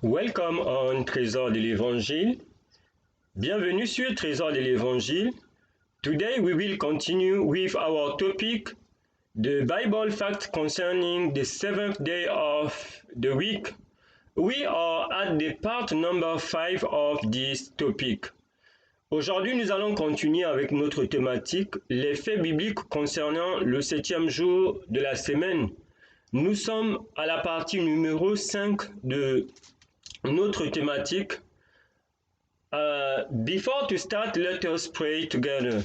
Welcome on Trésor de l'Évangile. Bienvenue sur Trésor de l'Évangile. Today we will continue with our topic, the Bible fact concerning the seventh day of the week. We are at the part number 5 of this topic. Aujourd'hui, nous allons continuer avec notre thématique, les faits bibliques concernant le septième jour de la semaine. Nous sommes à la partie numéro 5 de notre thématique. Before to start, let us pray together.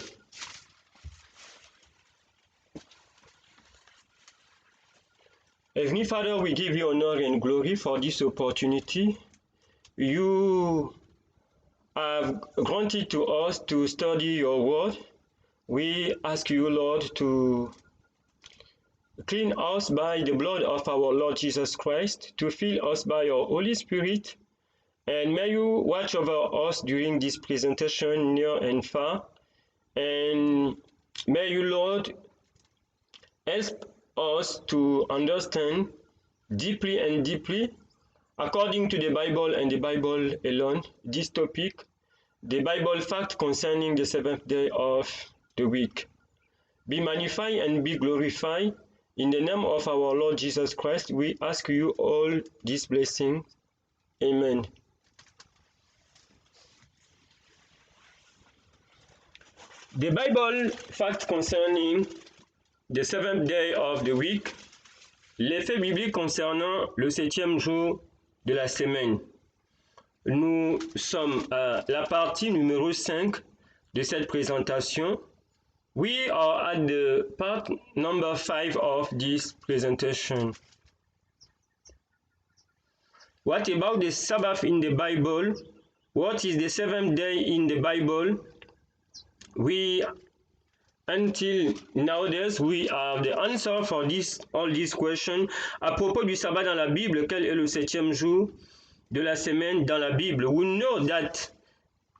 Heavenly Father, we give you honor and glory for this opportunity you have granted to us to study your word. We ask you, Lord, to clean us by the blood of our Lord Jesus Christ, to fill us by your Holy Spirit, and may you watch over us during this presentation near and far, and may you, Lord, help us to understand deeply and deeply, according to the Bible and the Bible alone, this topic, the Bible fact concerning the seventh day of the week. Be magnified and be glorified. In the name of our Lord Jesus Christ, we ask you all these blessings. Amen. The Bible fact concerning the seventh day of the week, les faits bibliques concernant le septième jour de la semaine. Nous sommes à la partie numéro 5 de cette présentation. We are at the part number 5 of this presentation. What about the Sabbath in the Bible? What is the seventh day in the Bible? Until nowadays, we have the answer for all these questions. À propos du sabbat dans la Bible, quel est le septième jour de la semaine dans la Bible? We know that.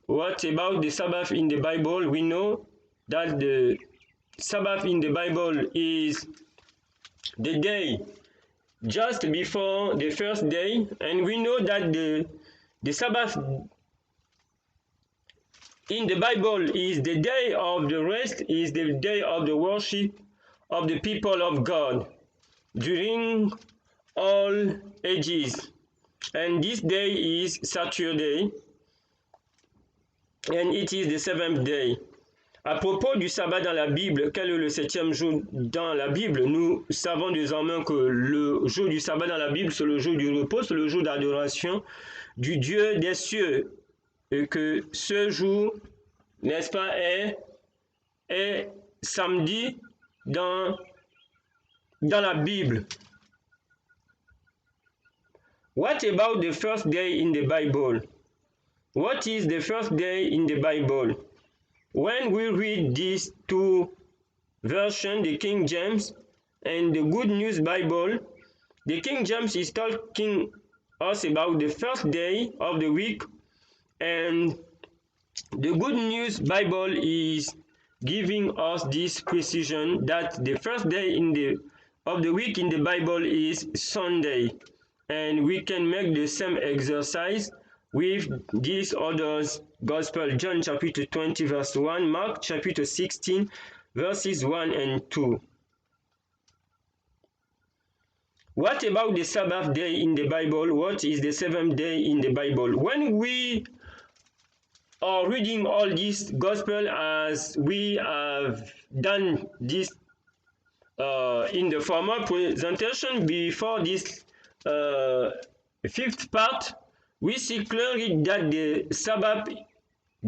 What about the Sabbath in the Bible? We know that the Sabbath in the Bible is the day just before the first day, and we know that the Sabbath in the Bible is the day of the rest, is the day of the worship of the people of God during all ages. And this day is Saturday, and it is the seventh day. À propos du sabbat dans la Bible, quel est le septième jour dans la Bible? Nous savons désormais que le jour du sabbat dans la Bible, c'est le jour du repos, c'est le jour d'adoration du Dieu des cieux. Et que ce jour, n'est-ce pas, est samedi dans la Bible. What about the first day in the Bible? What is the first day in the Bible? When we read these two versions, the King James and the Good News Bible, the King James is talking us about the first day of the week, and the Good News Bible is giving us this precision that the first day of the week in the Bible is Sunday, and we can make the same exercise with these others Gospel, John chapter 20 verse 1, Mark chapter 16 verses 1 and 2. What about the Sabbath day in the Bible? What is the seventh day in the Bible? When we are reading all this Gospel as we have done this in the former presentation before this fifth part, we see clearly that the Sabbath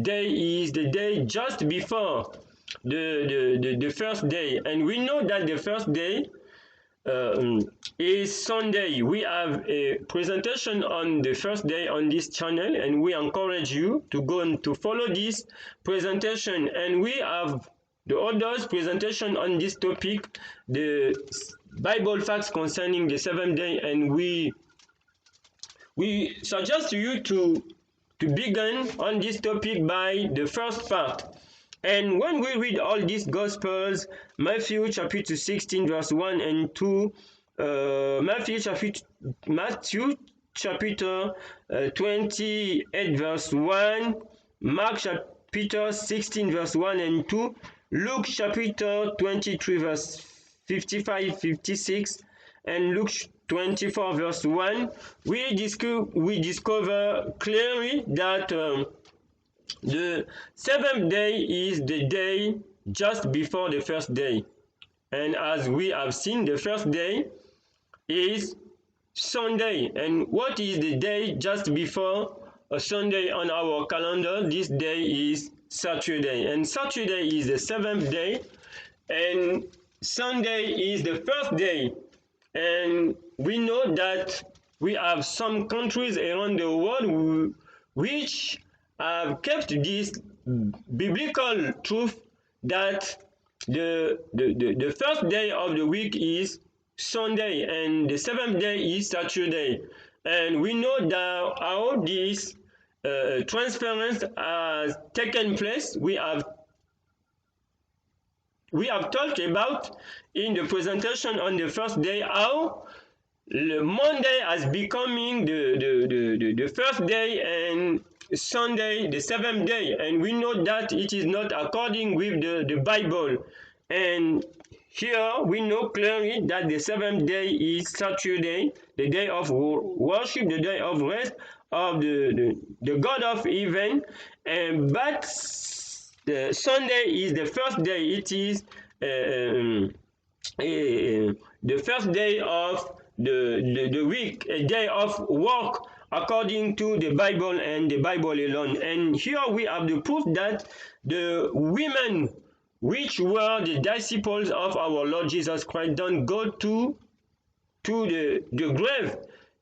day is the day just before the first day, and we know that the first day is Sunday. We have a presentation on the first day on this channel, and we encourage you to go and to follow this presentation. And we have the others presentation on this topic, the Bible facts concerning the seventh day, and we suggest to you to begin on this topic by the first part. And when we read all these Gospels, Matthew chapter 16 verse 1 and 2, Matthew chapter 28 verse 1, Mark chapter 16 verse 1 and 2, Luke chapter 23 verse 55-56, and Luke 24 verse 1, we discover clearly that the seventh day is the day just before the first day. And as we have seen, the first day is Sunday. And what is the day just before a Sunday on our calendar? This day is Saturday. And Saturday is the seventh day. And Sunday is the first day. And we know that we have some countries around the world which have kept this biblical truth that the first day of the week is Sunday and the seventh day is Saturday. And we know that how this transference has taken place. We have talked about in the presentation on the first day how Monday has becoming the first day and Sunday the seventh day, and we know that it is not according with the Bible. And here we know clearly that the seventh day is Saturday, the day of worship, the day of rest of the God of heaven, but the Sunday is the first day. It is the first day of the week, a day of work according to the Bible and the Bible alone. And here we have the proof that the women which were the disciples of our Lord Jesus Christ don't go to the grave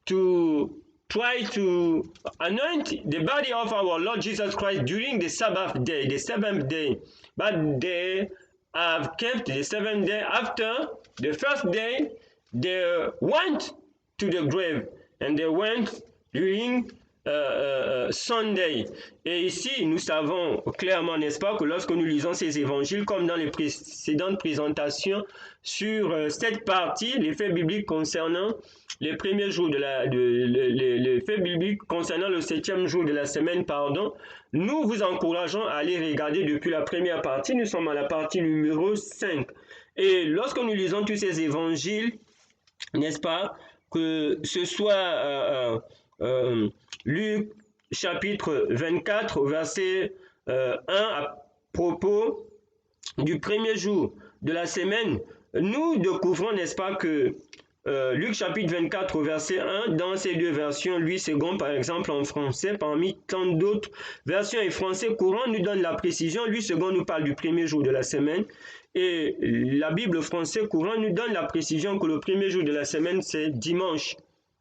to try to anoint the body of our Lord Jesus Christ during the Sabbath day, the seventh day, but they have kept the seventh day. After the first day, they went to the grave, and they went during Sunday. Et ici, nous savons clairement, n'est-ce pas, que lorsque nous lisons ces évangiles, comme dans les précédentes présentations sur cette partie, les faits bibliques concernant les premiers jours les faits bibliques concernant le septième jour de la semaine, nous vous encourageons à aller regarder depuis la première partie. Nous sommes à la partie numéro 5. Et lorsque nous lisons tous ces évangiles, n'est-ce pas, que ce soit Luc chapitre 24 verset 1 à propos du premier jour de la semaine, nous découvrons, n'est-ce pas, que Luc chapitre 24 verset 1, dans ces deux versions, Louis II par exemple en français, parmi tant d'autres versions et français courant nous donne la précision. Louis II nous parle du premier jour de la semaine, et la Bible français courant nous donne la précision que le premier jour de la semaine c'est dimanche,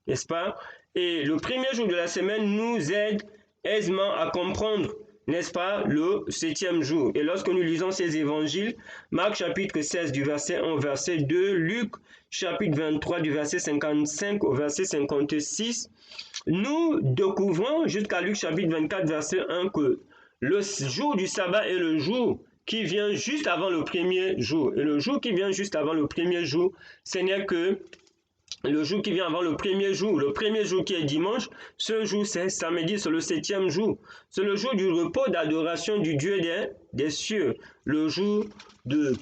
n'est-ce pas? Et le premier jour de la semaine nous aide aisément à comprendre, n'est-ce pas, le septième jour. Et lorsque nous lisons ces évangiles, Marc chapitre 16 du verset 1 au verset 2, Luc chapitre 23 du verset 55 au verset 56, nous découvrons jusqu'à Luc chapitre 24 verset 1 que le jour du sabbat est le jour qui vient juste avant le premier jour. Et le jour qui vient juste avant le premier jour, ce n'est que le jour qui vient avant le premier jour qui est dimanche, ce jour c'est samedi, c'est le septième jour. C'est le jour du repos d'adoration du Dieu des cieux. Le jour de...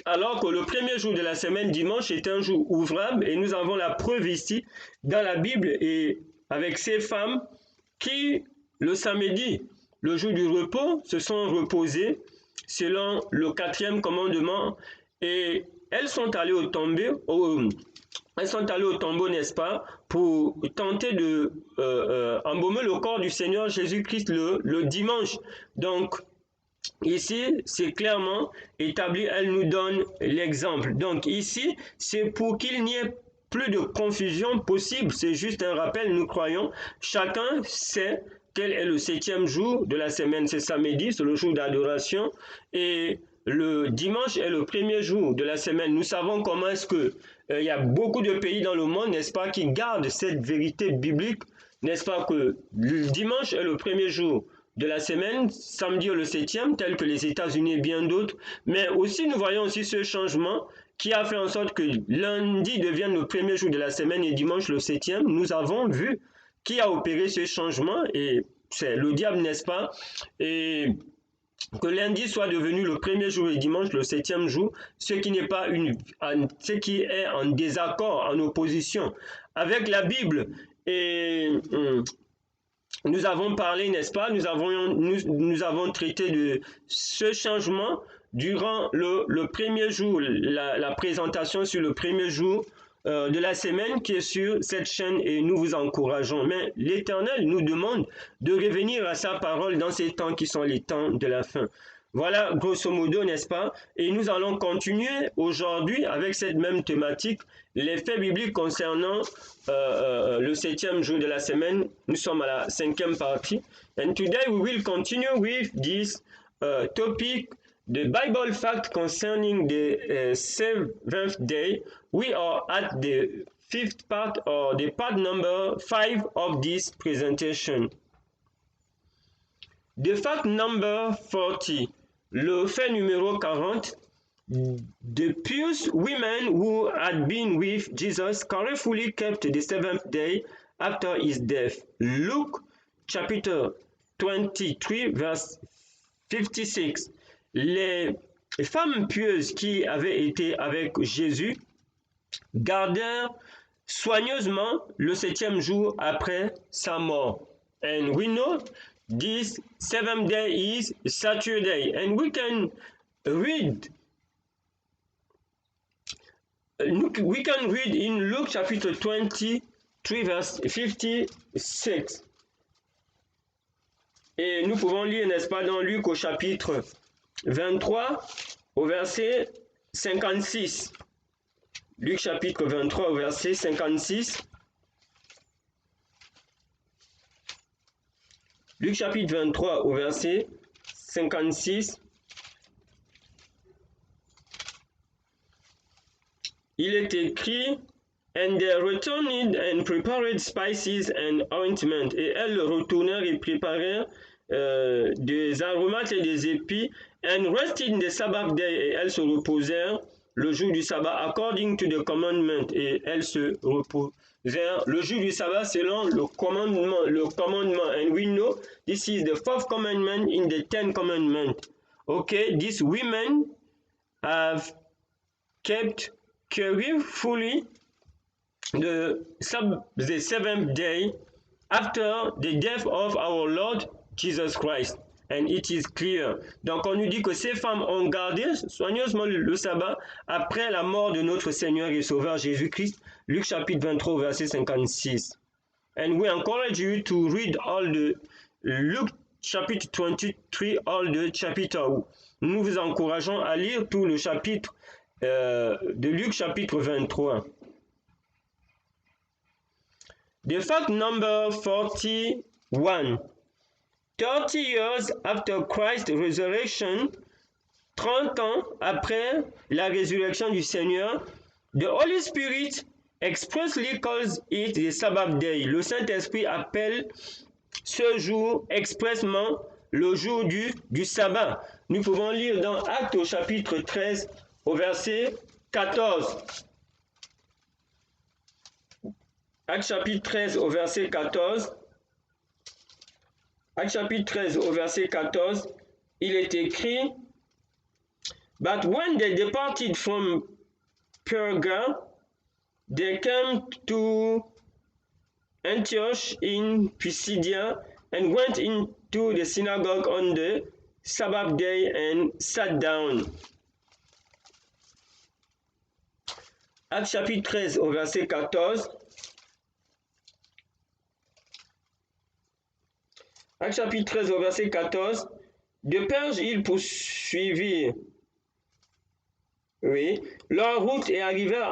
Alors que le premier jour de la semaine, dimanche, est un jour ouvrable, et nous avons la preuve ici dans la Bible et avec ces femmes qui, le samedi, le jour du repos, se sont reposées selon le 4e commandement, et elles sont allées au tombeau, n'est-ce pas, pour tenter de embaumer le corps du Seigneur Jésus-Christ le dimanche. Donc, ici, c'est clairement établi, elle nous donne l'exemple. Donc, ici, c'est pour qu'il n'y ait plus de confusion possible. C'est juste un rappel, nous croyons. Chacun sait quel est le septième jour de la semaine. C'est samedi, c'est le jour d'adoration. Et le dimanche est le premier jour de la semaine. Nous savons comment est-ce que il y a beaucoup de pays dans le monde, n'est-ce pas, qui gardent cette vérité biblique, n'est-ce pas, que le dimanche est le premier jour de la semaine, samedi est le septième, tel que les États-Unis et bien d'autres. Mais aussi, nous voyons aussi ce changement qui a fait en sorte que lundi devienne le premier jour de la semaine et dimanche le septième. Nous avons vu qui a opéré ce changement et c'est le diable, n'est-ce pas? Et que lundi soit devenu le premier jour et dimanche le septième jour, ce qui n'est pas ce qui est en désaccord, en opposition avec la Bible. Et nous avons parlé, n'est-ce pas? Nous avons traité de ce changement durant le premier jour, la présentation sur le premier jour de la semaine qui est sur cette chaîne et nous vous encourageons. Mais l'Éternel nous demande de revenir à sa parole dans ces temps qui sont les temps de la fin. Voilà, grosso modo, n'est-ce pas? Et nous allons continuer aujourd'hui avec cette même thématique, les faits bibliques concernant le septième jour de la semaine. Nous sommes à la cinquième partie. And today we will continue with this topic, the Bible fact concerning the seventh day. We are at the fifth part or the part number 5 of this presentation. The fact number 40. Le fait numéro 40, the pious women who had been with Jesus carefully kept the seventh day after his death. Luke chapter 23 verse 56. Les femmes pieuses qui avaient été avec Jésus gardèrent soigneusement le septième jour après sa mort. And we know this seventh day is Saturday, and we can read in Luke chapter 23 verse 56. Et nous pouvons lire, n'est-ce pas, dans Luc au chapitre 23 au verset 56. Luc chapitre 23 au verset 56. Luc chapitre 23 au verset 56. Il est écrit, and they returned and prepared spices and ointment. Et elles retournèrent et préparèrent des aromates et des épis, and rested the Sabbath day. Et elles se reposèrent le jour du sabbat, according to the commandment. Et elles se reposèrent le jour du sabbat selon le commandement. And we know this is the fourth commandment in the 10 commandments. Okay, these women have kept carefully the seventh day after the death of our Lord Jesus Christ. And it is clear. Donc on nous dit que ces femmes ont gardé soigneusement le sabbat après la mort de notre Seigneur et Sauveur Jésus-Christ. Luc chapitre 23 verset 56. And we encourage you to read all the Luke chapitre 23, all the chapter. Nous vous encourageons à lire tout le chapitre de Luc chapitre 23. The fact number 41. 30 years after Christ's resurrection, 30 ans après la résurrection du Seigneur, the Holy Spirit expressly calls it the Sabbath day. Le Saint-Esprit appelle ce jour expressement le jour du sabbat. Nous pouvons lire dans Actes au chapitre 13 au verset 14. Actes chapitre 13 au verset 14. Actes chapitre 13 au verset 14, il est écrit, But when they departed from Perga, they came to Antioch in Pisidia and went into the synagogue on the Sabbath day and sat down. Actes chapitre 13 au verset 14. Actes chapitre 13 au verset 14. De Perge, ils poursuivirent leur route et arrivèrent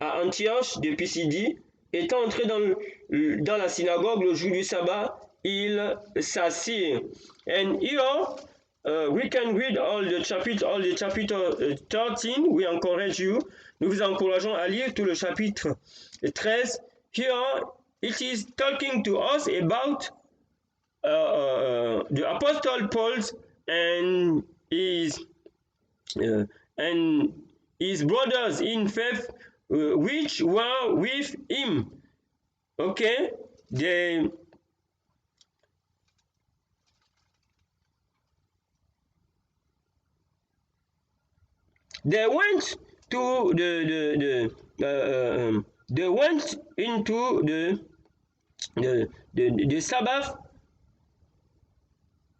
à Antioche de Pisidie. Étant entrés dans la synagogue le jour du sabbat, ils s'assirent. And here we can read all the chapter 13. We encourage you. Nous vous encourageons à lire tout le chapitre 13. Here it is talking to us about the Apostle Paul and his and his brothers in faith, which were with him. Okay, they went to they went into the Sabbath,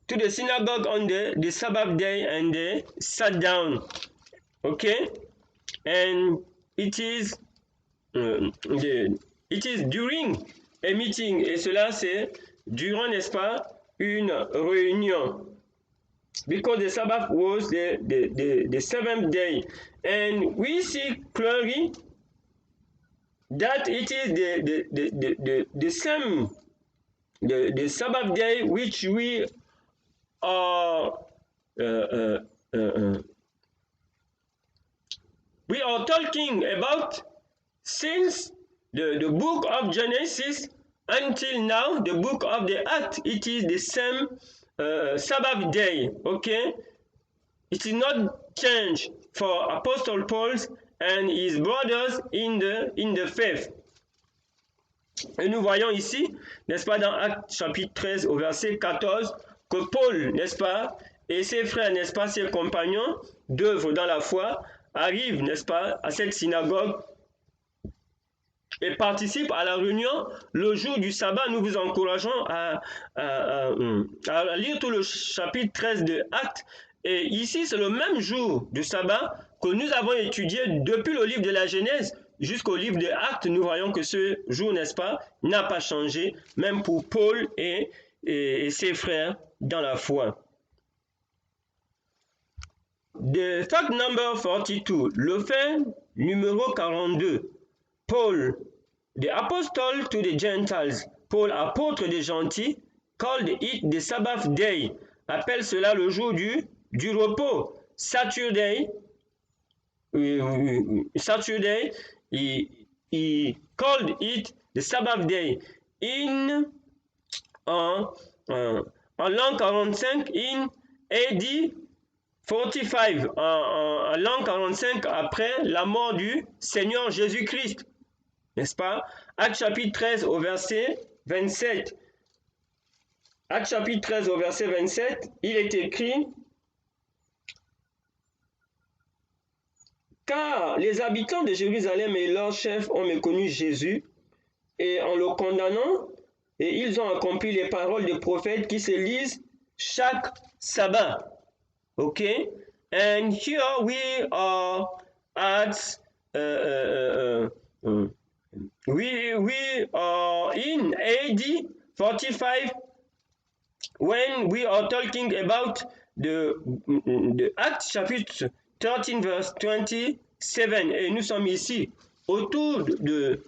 to the synagogue on the Sabbath day, and they sat down. Okay, and it is during a meeting, et cela c'est durant, n'est-ce pas, une réunion. Because the Sabbath was the seventh day, and we see clearly that it is the same the Sabbath day which we are talking about since the book of Genesis until now, the book of the Acts. It is the same Sabbath day. Okay, it is not changed for Apostle Paul and his brothers in the faith. Et nous voyons ici, n'est-ce pas, dans Actes chapitre 13 au verset 14, que Paul, n'est-ce pas, et ses frères, n'est-ce pas, ses compagnons d'œuvre dans la foi, arrivent, n'est-ce pas, à cette synagogue et participent à la réunion le jour du sabbat. Nous vous encourageons à lire tout le chapitre 13 de Actes. Et ici, c'est le même jour du sabbat que nous avons étudié depuis le livre de la Genèse jusqu'au livre de Actes. Nous voyons que ce jour, n'est-ce pas, n'a pas changé, même pour Paul et ses frères dans la foi. The fact number 42, le fait numéro 42. Paul, the apostle to the Gentiles, Paul, apôtre des gentils, called it the Sabbath day, appelle cela le jour du repos. Saturday, he called it the Sabbath day. En l'an 45, in AD 45, en l'an 45 après la mort du Seigneur Jésus-Christ. N'est-ce pas? Actes chapitre 13 au verset 27. Actes chapitre 13 au verset 27, il est écrit: car les habitants de Jérusalem et leurs chefs ont méconnu Jésus, et en le condamnant, et ils ont accompli les paroles des prophètes qui se lisent chaque sabbat. Okay, and here we are at we are in AD 45 when we are talking about the Acts chapitre 13 verse 27, et nous sommes ici autour de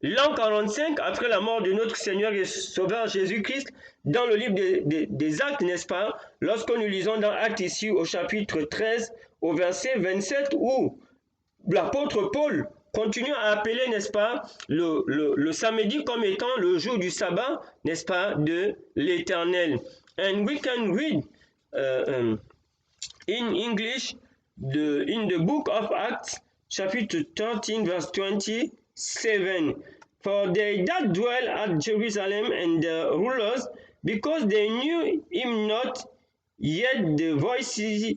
l'an 45 après la mort de notre Seigneur et Sauveur Jésus-Christ, dans le livre des Actes, n'est-ce pas? Lorsque nous lisons dans Actes ici au chapitre 13 au verset 27, où l'apôtre Paul continue à appeler, n'est-ce pas, le samedi comme étant le jour du sabbat, n'est-ce pas, de l'Éternel. And we can read in English in the book of Acts chapitre 13 verse 27, for they that dwell at Jerusalem and the rulers, because they knew him not, yet the voices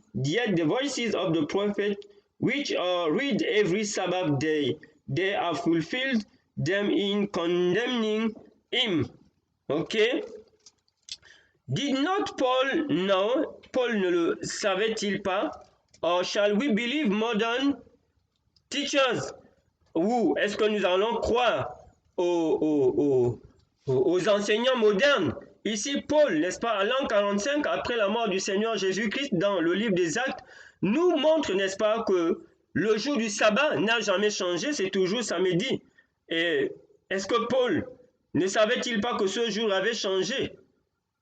of the prophet, which are read every Sabbath day, they have fulfilled them in condemning him. Okay? Did not Paul know? Paul ne le savait-il pas? Or shall we believe modern teachers? Ou est-ce que nous allons croire aux enseignants modernes? Ici, Paul, n'est-ce pas, à l'an 45, après la mort du Seigneur Jésus-Christ, dans le livre des Actes, nous montre, n'est-ce pas, que le jour du sabbat n'a jamais changé, c'est toujours samedi. Et est-ce que Paul ne savait-il pas que ce jour avait changé?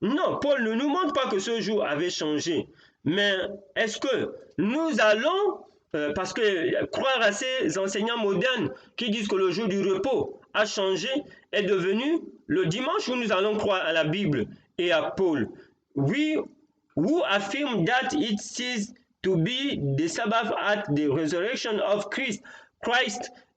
Non, Paul ne nous montre pas que ce jour avait changé. Mais est-ce que nous allons, parce que croire à ces enseignants modernes qui disent que le jour du repos a changé, est devenu le dimanche où nous allons croire à la Bible et à Paul? We who affirm that it is to be the Sabbath at the resurrection of Christ.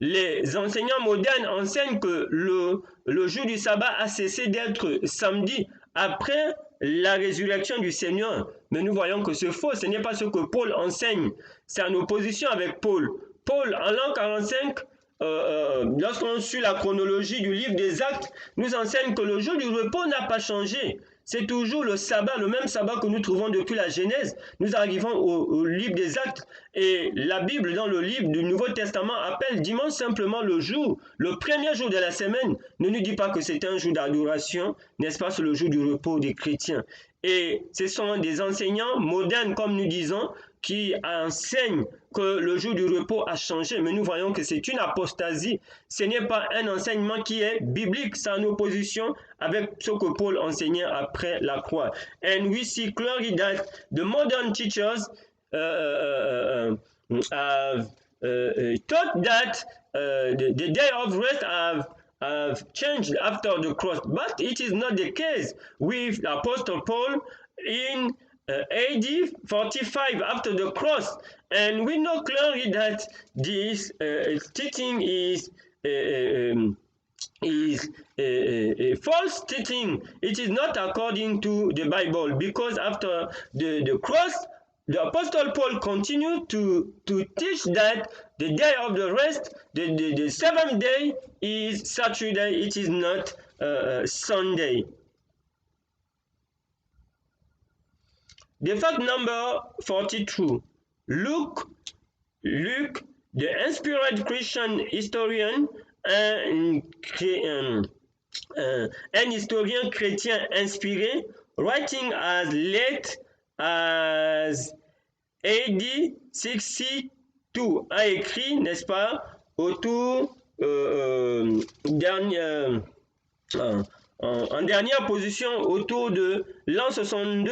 Les enseignants modernes enseignent que le jour du sabbat a cessé d'être samedi après la résurrection du Seigneur. Mais nous voyons que c'est faux, ce n'est pas ce que Paul enseigne. C'est en opposition avec Paul. Paul, en l'an 45, lorsqu'on suit la chronologie du livre des Actes, nous enseigne que le jour du repos n'a pas changé. C'est toujours le sabbat, le même sabbat que nous trouvons depuis la Genèse. Nous arrivons au livre des Actes et la Bible, dans le livre du Nouveau Testament, appelle dimanche simplement le jour, le premier jour de la semaine. Ne nous dit pas que c'est un jour d'adoration, n'est-ce pas, c'est le jour du repos des chrétiens. Et ce sont des enseignants modernes, comme nous disons, qui enseignent que le jour du repos a changé, mais nous voyons que c'est une apostasie. Ce n'est pas un enseignement qui est biblique, c'est en opposition avec ce que Paul enseignait après la croix. And we see clearly that the modern teachers have taught that the day of rest have changed after the cross, but it is not the case with Apostle Paul in AD 45 after the cross, and we know clearly that this teaching is a false teaching. It is not according to the Bible, because after the cross, the Apostle Paul continued to teach that the day of the rest, the seventh day, is Saturday, it is not Sunday. The fact number 42. Luke, the inspired Christian historian, un historien chrétien inspiré, writing as late as AD 62, a écrit, n'est-ce pas, autour en dernière position, autour de l'an 62,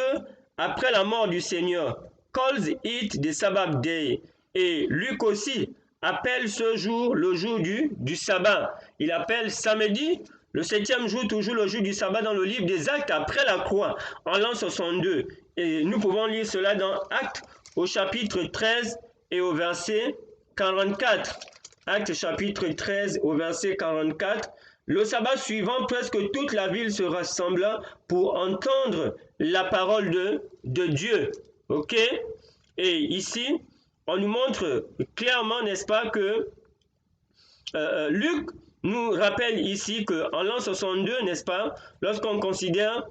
après la mort du Seigneur, calls it the Sabbath day. Et Luc aussi appelle ce jour le jour du sabbat. Il appelle samedi, le septième jour, toujours le jour du sabbat, dans le livre des Actes après la croix, en l'an 62. Et nous pouvons lire cela dans Actes au chapitre 13 et au verset 44. Actes chapitre 13 au verset 44. Le sabbat suivant, presque toute la ville se rassembla pour entendre la parole de Dieu. Ok? Et ici, on nous montre clairement, n'est-ce pas, que Luc nous rappelle ici qu'en l'an 62, n'est-ce pas, lorsqu'on considère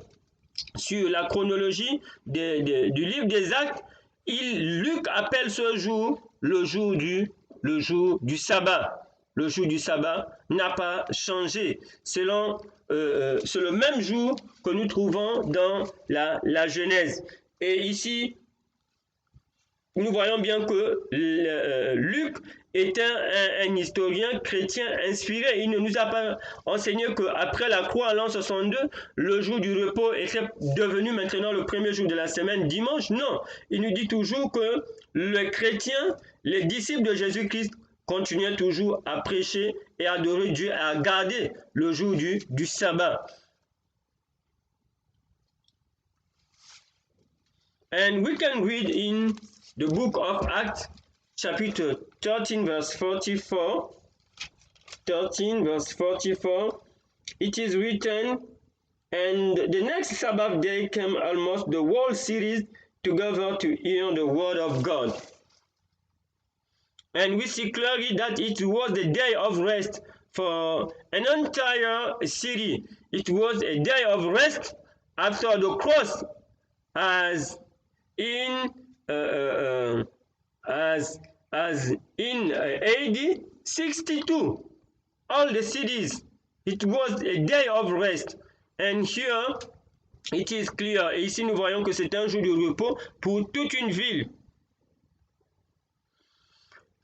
sur la chronologie du livre des Actes, Luc appelle ce jour le jour du sabbat. Le jour du sabbat n'a pas changé. C'est le même jour que nous trouvons dans la Genèse. Et ici, nous voyons bien que Luc est un historien chrétien inspiré. Il ne nous a pas enseigné qu'après la croix en l'an 62, le jour du repos était devenu maintenant le premier jour de la semaine, dimanche. Non, il nous dit toujours que les chrétiens, les disciples de Jésus-Christ, continuaient toujours à prêcher et à adorer Dieu, à garder le jour du sabbat. And we can read in the book of Acts, chapter 13, verse 44. 13, verse 44. It is written, and the next Sabbath day came almost the whole city together to hear the word of God. And we see clearly that it was the day of rest for an entire city. It was a day of rest after the cross, as in AD 62. All the cities, it was a day of rest. And here, it is clear. Et ici, nous voyons que c'est un jour de repos pour toute une ville.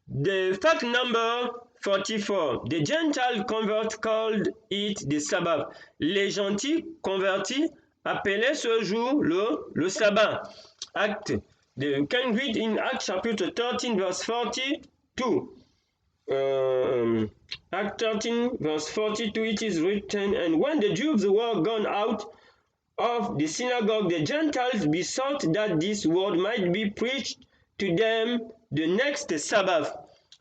The fact number 44. The Gentile convert called it the Sabbath. Les gentils convertis appelaient ce jour le sabbat. Acte. You can read in Acts chapter 13 verse 42. Act 13 verse 42, it is written, and when the Jews were gone out of the synagogue, the Gentiles besought that this word might be preached to them the next Sabbath.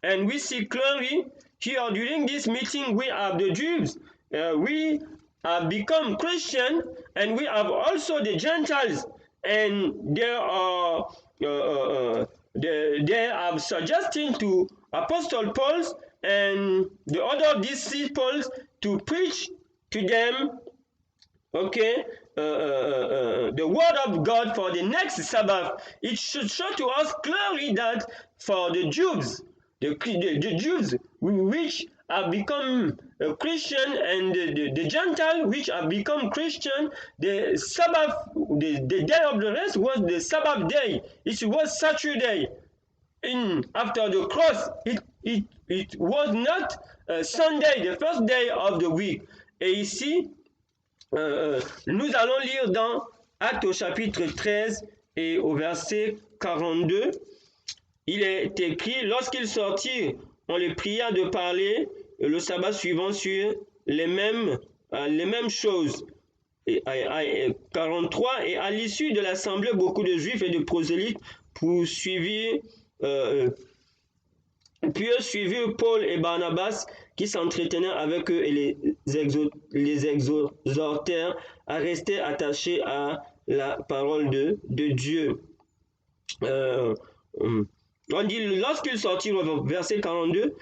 And we see clearly here during this meeting we have the Jews, we have become Christian, and we have also the Gentiles, and they are they are suggesting to Apostle Paul and the other disciples to preach to them, okay, the word of God for the next Sabbath. It should show to us clearly that for the Jews, the Jews which have become a Christian, and the Gentile which have become Christian, the Sabbath, the day of the rest was the Sabbath day. It was Saturday. After the cross, it was not Sunday, the first day of the week. Et ici, nous allons lire dans Actes au chapitre 13 et au verset 42. Il est écrit, lorsqu'ils sortirent, on les pria de parler le sabbat suivant sur les mêmes choses. Et 43, et à l'issue de l'assemblée, beaucoup de juifs et de prosélytes suivirent Paul et Barnabas, qui s'entretenaient avec eux et les exhortèrent à rester attachés à la parole de Dieu. On dit, lorsqu'ils sortirent, verset 42,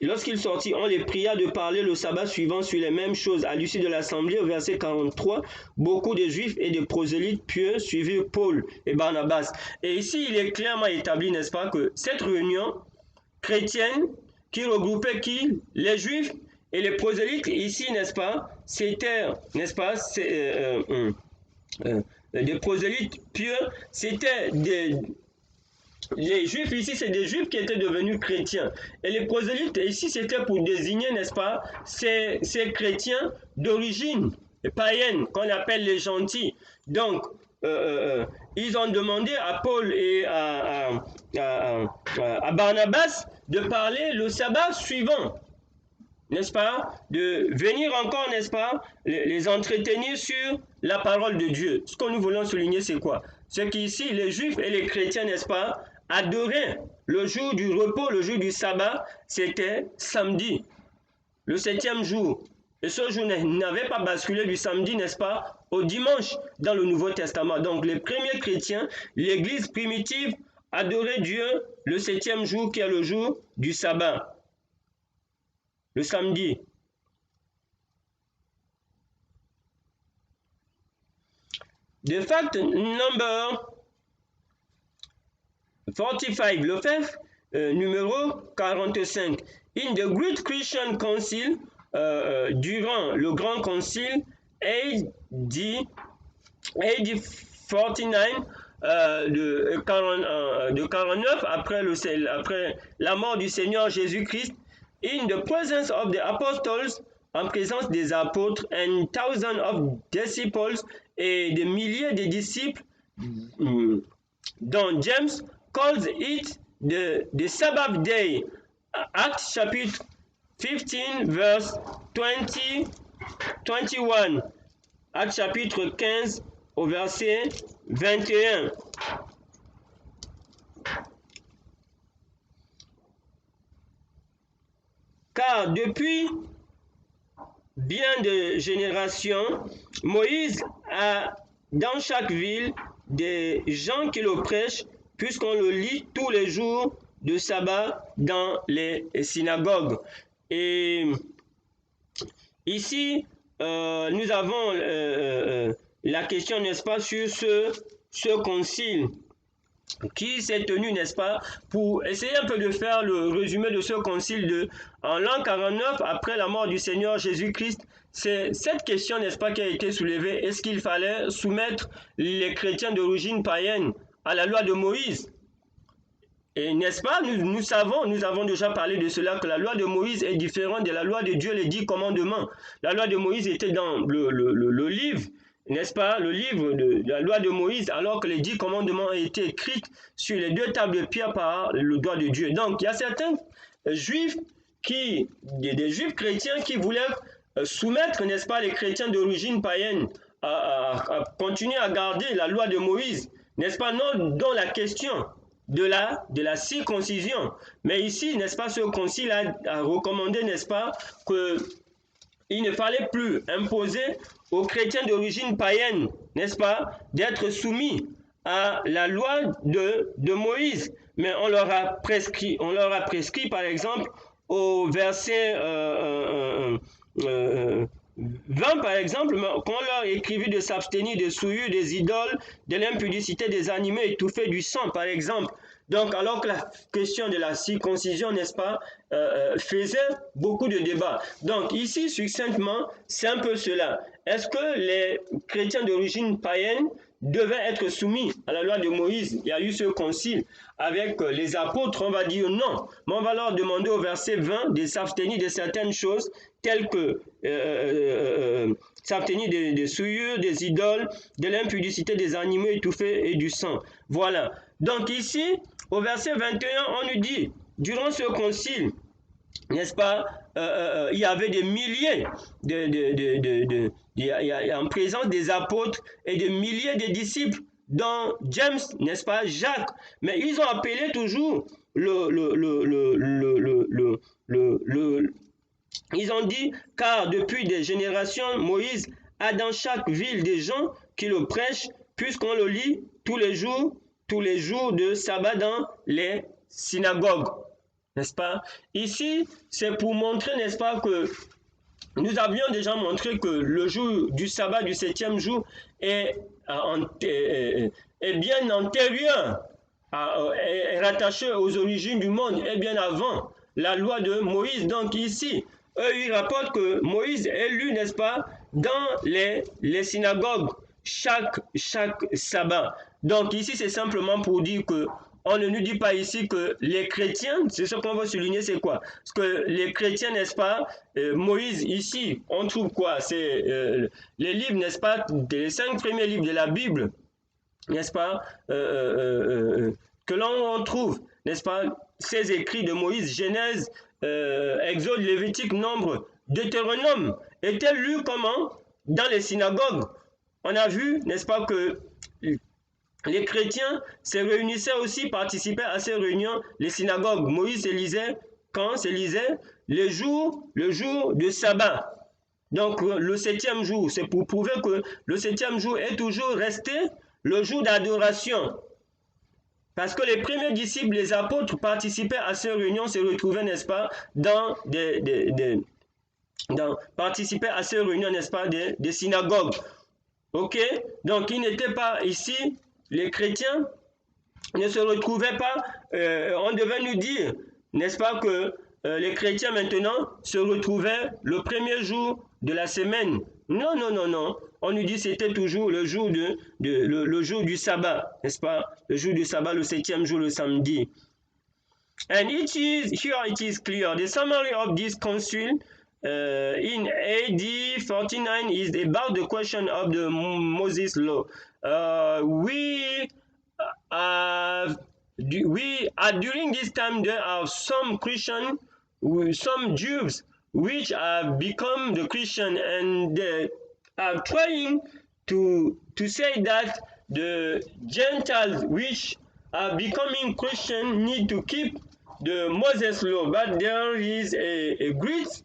lorsqu'ils sortirent, on les pria de parler le sabbat suivant sur les mêmes choses. À l'issue de l'assemblée, au verset 43, beaucoup de juifs et de prosélytes pieux suivirent Paul et Barnabas. Et ici, il est clairement établi, n'est-ce pas, que cette réunion chrétienne qui regroupait qui? Les juifs et les prosélytes, ici, n'est-ce pas, c'était, n'est-ce pas, des prosélytes pieux, c'était les juifs ici, c'est des juifs qui étaient devenus chrétiens. Et les prosélytes ici, c'était pour désigner, n'est-ce pas, ces chrétiens d'origine païenne, qu'on appelle les gentils. Donc, ils ont demandé à Paul et à Barnabas de parler le sabbat suivant, n'est-ce pas, de venir encore, n'est-ce pas, les entretenir sur la parole de Dieu. Ce que nous voulons souligner, c'est quoi? C'est qu'ici, les juifs et les chrétiens, n'est-ce pas, adoraient le jour du repos, le jour du sabbat, c'était samedi, le 7e jour. Et ce jour n'avait pas basculé du samedi, n'est-ce pas, au dimanche dans le Nouveau Testament. Donc les premiers chrétiens, l'Église primitive, adorait Dieu le 7e jour, qui est le jour du sabbat, le samedi. The fact number 45, le fait numéro 45. In the Great Christian Council, durant le Grand Concile AD 49, de 49 après la mort du Seigneur Jésus-Christ, in the presence of the apostles, en présence des apôtres, and thousands of disciples, et des milliers de disciples, dont James calls it the Sabbath day. Actes chapitre 15 verse 21. Actes chapitre 15 au verset 21. Car depuis bien de générations, Moïse a dans chaque ville des gens qui le prêchent, puisqu'on le lit tous les jours de sabbat dans les synagogues. Et ici, nous avons la question, n'est-ce pas, sur ce concile qui s'est tenu, n'est-ce pas, pour essayer un peu de faire le résumé de ce concile en l'an 49 après la mort du Seigneur Jésus-Christ. C'est cette question, n'est-ce pas, qui a été soulevée. Est-ce qu'il fallait soumettre les chrétiens d'origine païenne à la loi de Moïse? Et n'est-ce pas, nous avons déjà parlé de cela, que la loi de Moïse est différente de la loi de Dieu, les 10 commandements. La loi de Moïse était dans le livre, n'est-ce pas, le livre de la loi de Moïse, alors que les 10 commandements ont été écrits sur les 2 tables de pierre par le doigt de Dieu. Donc, il y a certains juifs des juifs chrétiens qui voulaient soumettre, n'est-ce pas, les chrétiens d'origine païenne à continuer à garder la loi de Moïse, n'est-ce pas, non, dans la question de la circoncision. Mais ici, n'est-ce pas, ce concile a recommandé, n'est-ce pas, qu'il ne fallait plus imposer aux chrétiens d'origine païenne, n'est-ce pas, d'être soumis à la loi de Moïse. Mais on leur a prescrit, par exemple, au verset 20 par exemple, qu'on leur écrivit de s'abstenir des souillures, des idoles, de l'impudicité des animaux étouffés, du sang par exemple. Donc alors que la question de la circoncision, n'est-ce pas, faisait beaucoup de débats. Donc ici, succinctement, c'est un peu cela. Est-ce que les chrétiens d'origine païenne devaient être soumis à la loi de Moïse? Il y a eu ce concile avec les apôtres, on va dire non. Mais on va leur demander au verset 20 de s'abstenir de certaines choses telles que s'abstenir des souillures, des idoles, de l'impudicité des animaux étouffés et du sang. Voilà. Donc ici, au verset 21, on nous dit, durant ce concile, n'est-ce pas, il y avait des milliers en présence des apôtres et des milliers de disciples, dont James, n'est-ce pas, Jacques. Mais ils ont appelé toujours ils ont dit, car depuis des générations, Moïse a dans chaque ville des gens qui le prêchent, puisqu'on le lit tous les jours de sabbat dans les synagogues. N'est-ce pas? Ici, c'est pour montrer, n'est-ce pas, que nous avions déjà montré que le jour du sabbat du 7e jour est bien antérieur, est rattaché aux origines du monde, et bien avant la loi de Moïse. Donc ici, eux, ils rapportent que Moïse est lu, n'est-ce pas, dans les synagogues chaque sabbat. Donc ici, c'est simplement pour dire que on ne nous dit pas ici que les chrétiens, c'est ce qu'on va souligner, c'est quoi? Parce que les chrétiens, n'est-ce pas, Moïse, ici, on trouve quoi? C'est les livres, n'est-ce pas, les 5 premiers livres de la Bible, n'est-ce pas, que l'on trouve, n'est-ce pas, ces écrits de Moïse, Genèse, Exode, Lévitique, Nombre, Deutéronome, étaient lus comment? Dans les synagogues. On a vu, n'est-ce pas, que les chrétiens se réunissaient aussi, participaient à ces réunions, les synagogues. Moïse se lisait quand? Se lisait le jour de sabbat. Donc le 7e jour, c'est pour prouver que le 7e jour est toujours resté le jour d'adoration. Parce que les premiers disciples, les apôtres, participaient à ces réunions, se retrouvaient, n'est-ce pas, participaient à ces réunions, n'est-ce pas, des synagogues. Ok? Donc ils n'étaient pas ici. Les chrétiens ne se retrouvaient pas, on devait nous dire, n'est-ce pas, que les chrétiens maintenant se retrouvaient le premier jour de la semaine. Non, non, non, non. On nous dit c'était toujours le jour le jour du sabbat, n'est-ce pas? Le jour du sabbat, le 7e jour, le samedi. And here it is clear. The summary of this council in AD 49 is about the question of the Moses law. We are during this time there are some Christians, some Jews which have become the Christian, and they are trying to say that the Gentiles which are becoming Christian need to keep the Moses law, but there is a great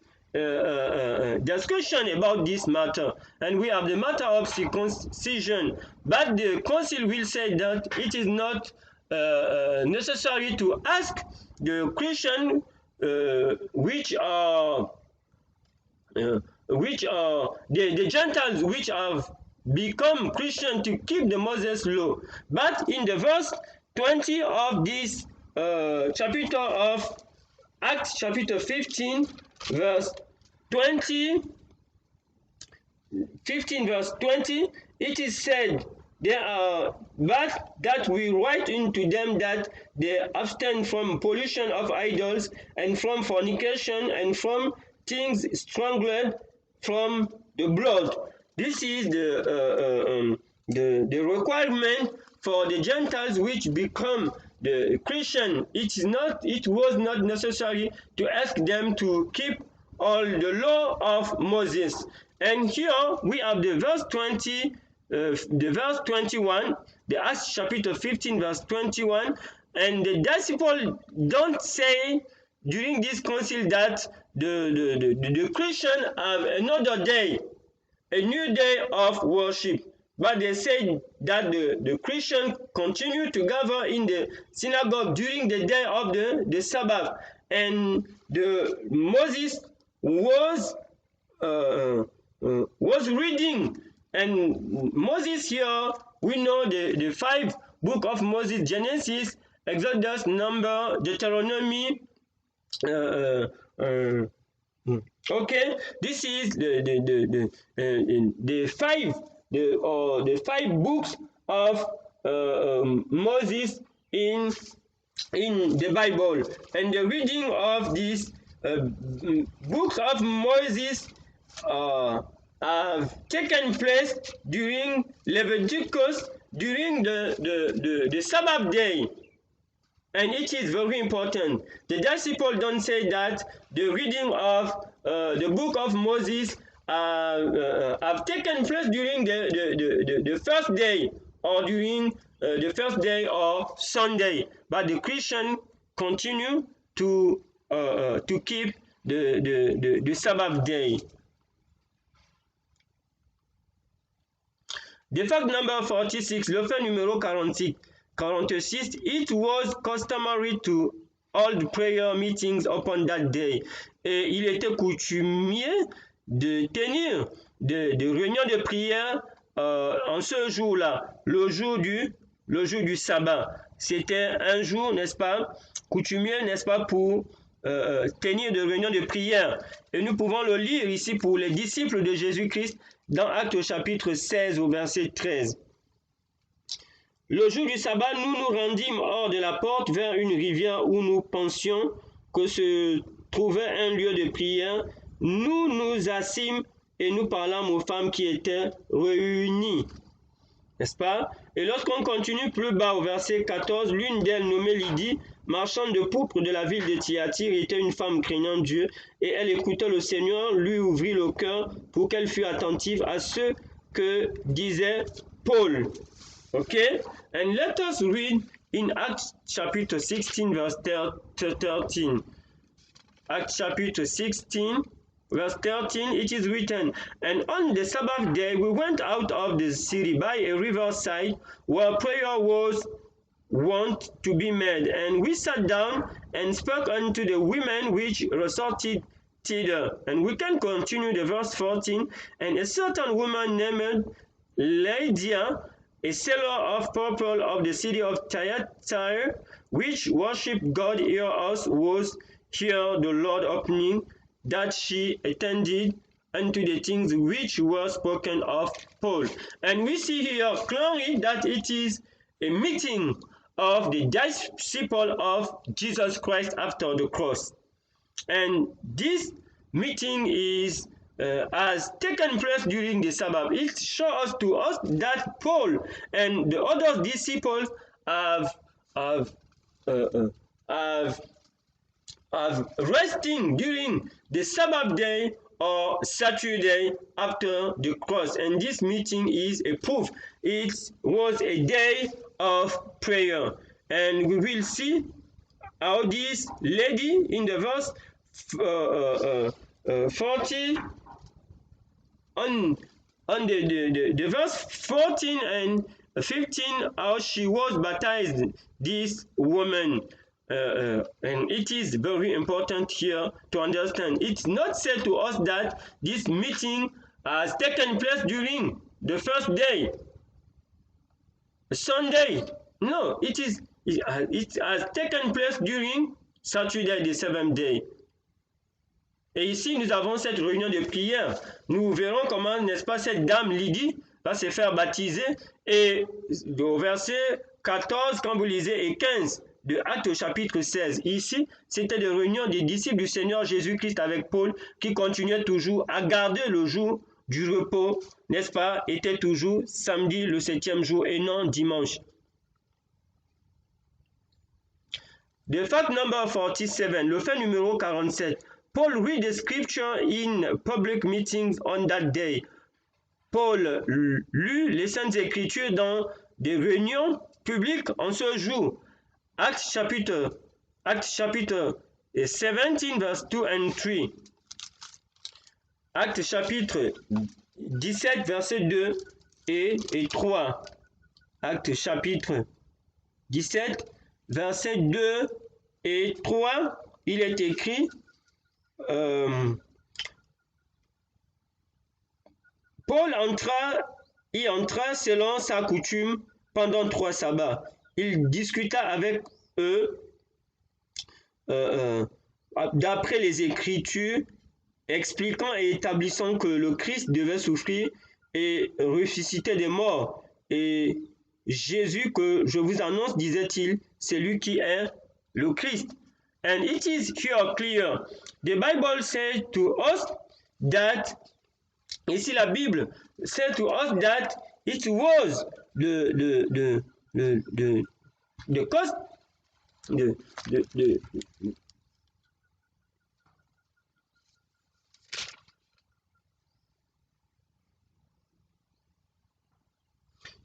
discussion about this matter, and we have the matter of circumcision, but the council will say that it is not necessary to ask the Christian which are the Gentiles which have become Christian to keep the Moses law. But in the verse 20 of this chapter of Acts chapter 15 verse 20, it is said, but that we write unto them that they abstain from pollution of idols, and from fornication, and from things strangled from the blood. This is the requirement for the Gentiles which become the Christian. It was not necessary to ask them to keep all the law of Moses. And here we have the verse 20, the verse 21, the Acts chapter 15 verse 21, And the disciples don't say during this council that the Christian have another day, a new day of worship. But they say that the Christians continue to gather in the synagogue during the day of the Sabbath. And Moses was reading. And Moses here, we know the 5 book of Moses: Genesis, Exodus, Number, Deuteronomy. Okay, this is the 5 books of Moses in the Bible, and the reading of these books of Moses have taken place during Leviticus, during the Sabbath day. And it is very important. The disciples don't say that the reading of the book of Moses have taken place during the first day, or during the first day of Sunday, but the Christians continue to keep the Sabbath day. The fact number 46, le fait numéro 46, it was customary to hold prayer meetings upon that day. Et il était coutumier de tenir des réunions de prière en ce jour-là, le jour du sabbat. C'était un jour, n'est-ce pas, coutumier, n'est-ce pas, pour tenir des réunions de prière. Et nous pouvons le lire ici pour les disciples de Jésus-Christ dans Actes chapitre 16 au verset 13. Le jour du sabbat, nous nous rendîmes hors de la porte vers une rivière où nous pensions que se trouvait un lieu de prière. Nous nous assîmes et nous parlâmes aux femmes qui étaient réunies. N'est-ce pas? Et lorsqu'on continue plus bas au verset 14, l'une d'elles, nommée Lydie, marchande de pourpre de la ville de Thyatire, était une femme craignant Dieu, et elle écoutait le Seigneur, lui ouvrit le cœur pour qu'elle fût attentive à ce que disait Paul. Okay, and let us read in Acts chapter 16 verse 13. Acts chapter 16 verse 13, it is written, "And on the Sabbath day we went out of the city by a riverside where prayer was wont to be made, and we sat down and spoke unto the women which resorted thither." And we can continue the verse 14, "And a certain woman named Lydia, a seller of purple of the city of Thyatire, which worshipped God, hear us, was here the Lord opening, that she attended unto the things which were spoken of Paul." And we see here clearly that it is a meeting of the disciples of Jesus Christ after the cross. And this meeting has taken place during the Sabbath. It shows to us that Paul and the other disciples have resting during the Sabbath day or Saturday after the cross. And this meeting is a proof. It was a day of prayer. And we will see how this lady in the verse 40 on the verse 14 and 15, how she was baptized, this woman. And it is very important here to understand. It's not said to us that this meeting has taken place during the first day, Sunday. No, it has taken place during Saturday, the 7th day. Et ici, nous avons cette réunion de prière. Nous verrons comment, n'est-ce pas, cette dame Lydie va se faire baptiser. Et au verset 14, quand vous lisez, et 15 de Actes chapitre 16, ici, c'était des réunions des disciples du Seigneur Jésus-Christ avec Paul qui continuaient toujours à garder le jour du repos, n'est-ce pas, était toujours samedi, le 7e jour, et non dimanche. The fact number 47, le fait numéro 47. Paul read the scripture in public meetings on that day. Paul lut les Saintes Écritures dans des réunions publiques en ce jour. Acts chapter 17, verse 2 and 3. Actes chapitre 17, verset 2 et 3. Actes chapitre 17, verset 2 et 3, il est écrit Paul y entra selon sa coutume pendant 3 sabbats. Il discuta avec eux d'après les Écritures, expliquant et établissant que le Christ devait souffrir et ressusciter des morts. Et Jésus que je vous annonce, disait-il, c'est lui qui est le Christ. And it is here clear. The Bible says to us that, ici la Bible says to us that it was the cost,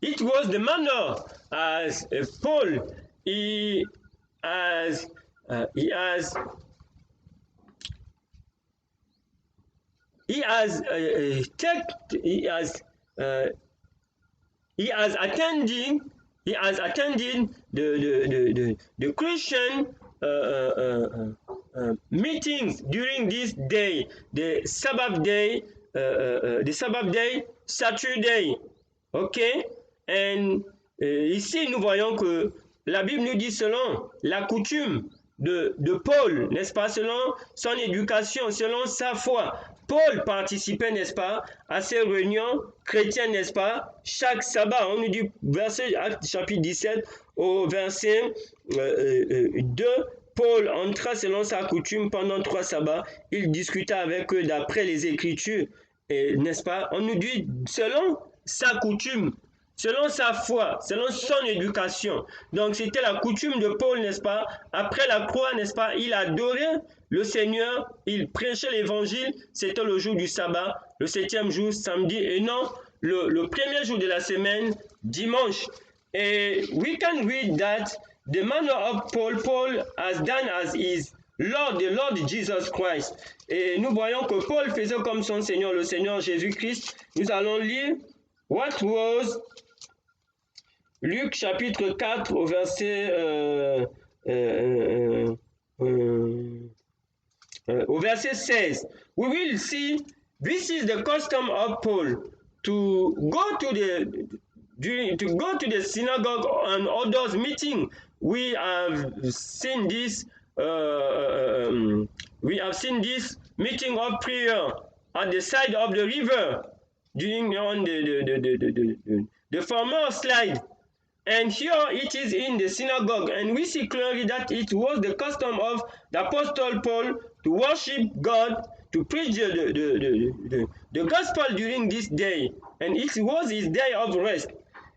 it was the manner as Paul he has attended the Christian meetings during this day, the Sabbath day, Saturday. Ok? Et ici, nous voyons que la Bible nous dit selon la coutume de Paul, n'est-ce pas? Selon son éducation, selon sa foi. Paul participait, n'est-ce pas, à ces réunions chrétiennes, n'est-ce pas? Chaque sabbat, on nous dit, verset chapitre 17 au verset 2, Paul entra selon sa coutume pendant 3 sabbats. Il discuta avec eux d'après les Écritures, n'est-ce pas? On nous dit selon sa coutume, selon sa foi, selon son éducation. Donc c'était la coutume de Paul, n'est-ce pas? Après la croix, n'est-ce pas? Il adorait le Seigneur, il prêchait l'évangile, c'était le jour du sabbat, le 7e jour, samedi, et non le premier jour de la semaine, dimanche. Et we can read that the manner of Paul has done as is Lord, the Lord Jesus Christ. Et nous voyons que Paul faisait comme son Seigneur, le Seigneur Jésus-Christ. Nous allons lire what was Luc chapitre 4 au verset au verset 16. We will see this is the custom of Paul to go to the synagogue and others meeting. We have seen this meeting of prayer at the side of the river during on the former slide. And here it is in the synagogue, and we see clearly that it was the custom of the Apostle Paul to worship God, to preach the gospel during this day, and it was his day of rest.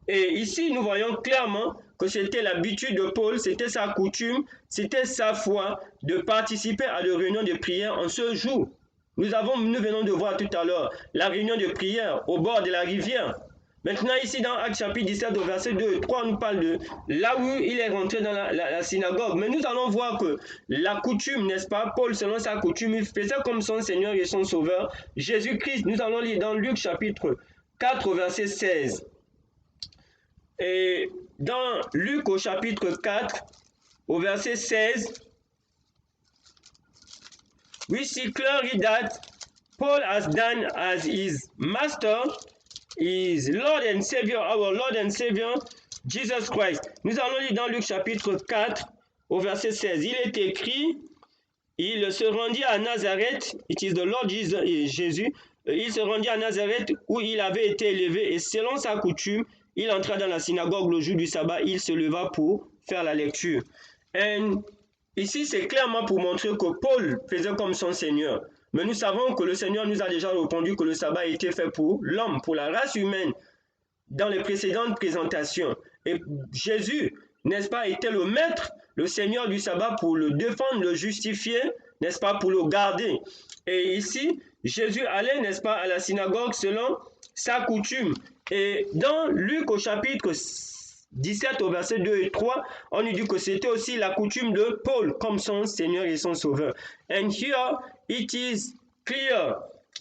Et ici, nous voyons clairement que c'était l'habitude de Paul, c'était sa coutume, c'était sa foi de participer à des réunions de prière en ce jour. Nous venons de voir tout à l'heure la réunion de prière au bord de la rivière. Maintenant, ici, dans Actes chapitre 17, au verset 2 et 3, on nous parle de là où il est rentré dans la synagogue. Mais nous allons voir que la coutume, n'est-ce pas, Paul, selon sa coutume, il faisait comme son Seigneur et son Sauveur, Jésus-Christ. Nous allons lire dans Luc chapitre 4, au verset 16. Et dans Luc au chapitre 4, au verset 16, we see clearly that Paul has done as his master, his Lord and Savior, our Lord and Savior, Jesus Christ. Nous allons lire dans Luc chapitre 4, au verset 16. Il est écrit, il se rendit à Nazareth, it is the Lord Jésus, il se rendit à Nazareth où il avait été élevé et selon sa coutume, il entra dans la synagogue le jour du sabbat, il se leva pour faire la lecture. Et ici, c'est clairement pour montrer que Paul faisait comme son Seigneur. Mais nous savons que le Seigneur nous a déjà répondu que le sabbat a été fait pour l'homme, pour la race humaine, dans les précédentes présentations. Et Jésus, n'est-ce pas, était le maître, le Seigneur du sabbat pour le défendre, le justifier, n'est-ce pas, pour le garder. Et ici, Jésus allait, n'est-ce pas, à la synagogue selon sa coutume. Et dans Luc au chapitre 17 au verset 2 et 3, on nous dit que c'était aussi la coutume de Paul comme son Seigneur et son Sauveur. And here it is clear.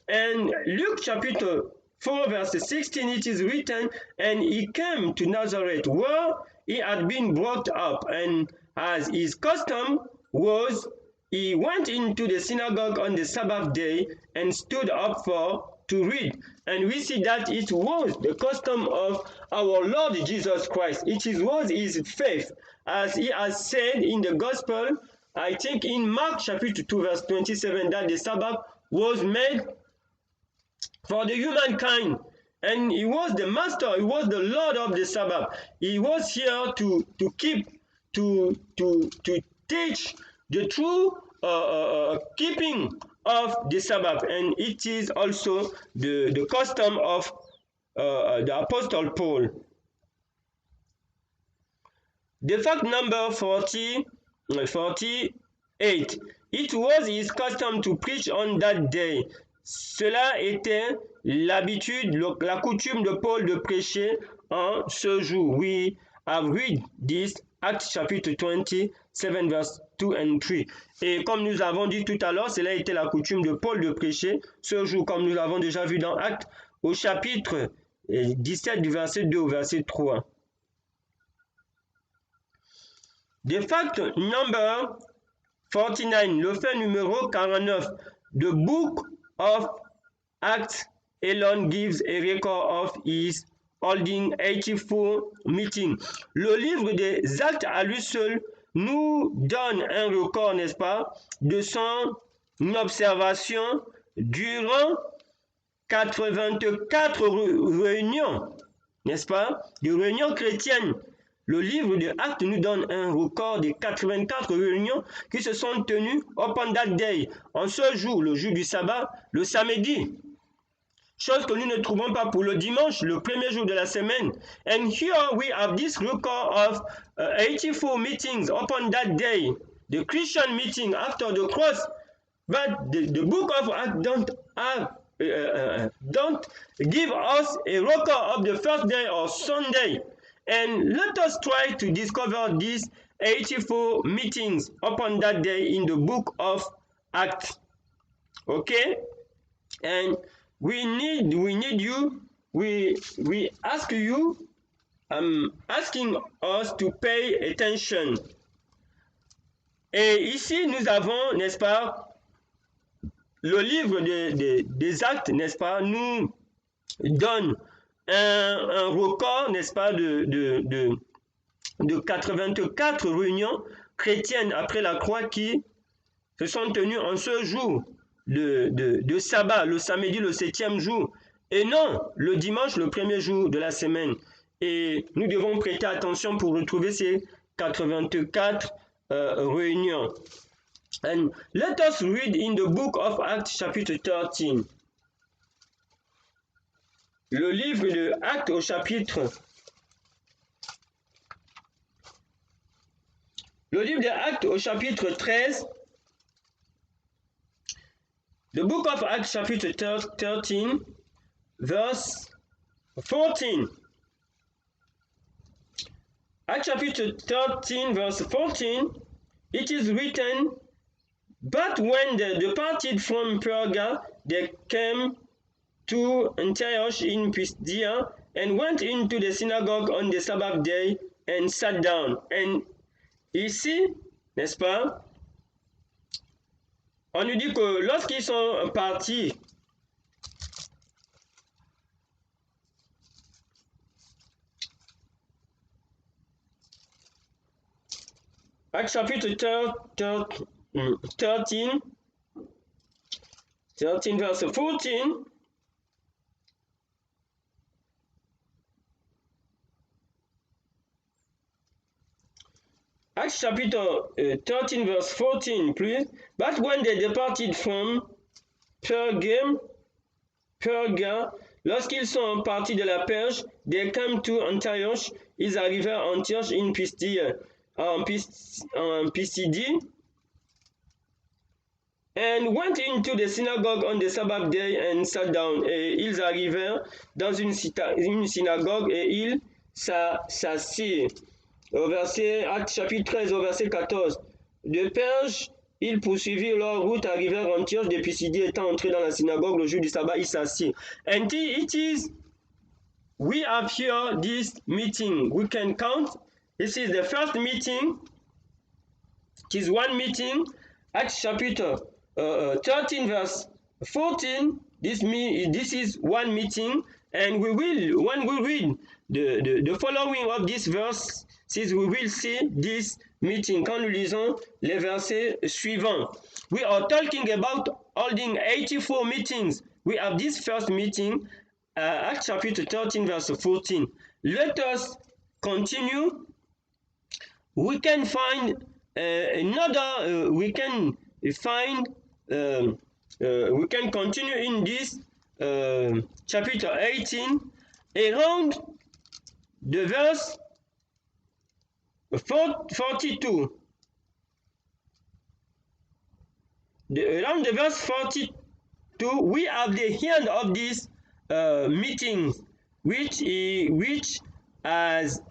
And Luke chapter 4 verse 16 it is written, and he came to Nazareth where he had been brought up, and as his custom was, he went into the synagogue on the Sabbath day and stood up to read. And we see that it was the custom of our Lord Jesus Christ. It was his faith, as he has said in the gospel, I think in Mark chapter 2 verse 27, that the Sabbath was made for the humankind. And he was the master, he was the Lord of the Sabbath. He was here to teach the true keeping of the Sabbath, and it is also the custom of the Apostle Paul. The fact number 48. It was his custom to preach on that day. Cela était l'habitude, la coutume de Paul de prêcher en ce jour. We have read this, Acts chapitre 27 verse 2 and 3. Et comme nous avons dit tout à l'heure, cela était la coutume de Paul de prêcher ce jour, comme nous l'avons déjà vu dans Actes au chapitre 17 du verset 2 au verset 3. The fact number 49, le fait numéro 49, the book of Acts alone gives a record of his holding 84 meetings. Le livre des Actes à lui seul nous donne un record, n'est-ce pas, de son observation durant 84 réunions, n'est-ce pas, de réunions chrétiennes. Le livre de Actes nous donne un record de 84 réunions qui se sont tenues upon that day, en ce jour, le jour du sabbat, le samedi. Chose que nous ne trouvons pas pour le dimanche, le premier jour de la semaine. And here we have this record of 84 meetings upon that day, the Christian meeting after the cross. But the book of Acts don't give us a record of the first day or Sunday. And let us try to discover these 84 meetings upon that day in the book of Acts. Okay? And we need you, we ask you, asking us to pay attention. Et ici, nous avons, n'est-ce pas, le livre des Actes, n'est-ce pas, nous donne un record, n'est-ce pas, de 84 réunions chrétiennes après la croix qui se sont tenues en ce jour de sabbat, le samedi, le 7e jour, et non le dimanche, le premier jour de la semaine. Et nous devons prêter attention pour retrouver ces 84 réunions. And let us read in the book of Acts chapitre 13. Le livre de Actes au chapitre. Le livre de Actes au chapitre 13. The book of Acts chapitre 13, verse 14. Acts chapitre 13, verse 14, it is written, but when they departed from Perga, they came to Antioch in Pisidia, and went into the synagogue on the Sabbath day, and sat down. And ici, n'est-ce pas, on nous dit que lorsqu'ils sont partis Acts chapitre 13, verse 14, Acts chapter 13 verse 14, please. But when they departed from Perga, lorsqu'ils sont partis de la Perge, they came to Antioch, ils arrivèrent à Antioche in Pisidie, and went into the synagogue on the Sabbath day and sat down. Et ils arrivèrent dans une synagogue et ils s'assire. Au verset, Actes chapitre 13, au verset 14. De Perge, ils poursuivirent leur route, arrivèrent à Antioche. De Pisidie étant entrés dans la synagogue le jour du sabbat, ils s'assirent. And it is, we have here this meeting. We can count. This is the first meeting. It is one meeting. Acts chapter 13, verse 14. This is one meeting. And we will, when we read the following of this verse, we will see this meeting. Quand nous lisons les versets suivants. We are talking about holding 84 meetings. We have this first meeting, Acts chapter 13, verse 14. Let us continue. We can find we can continue in this chapter 18 around the verse 42. Around the verse 42, we have the end of this meeting, which has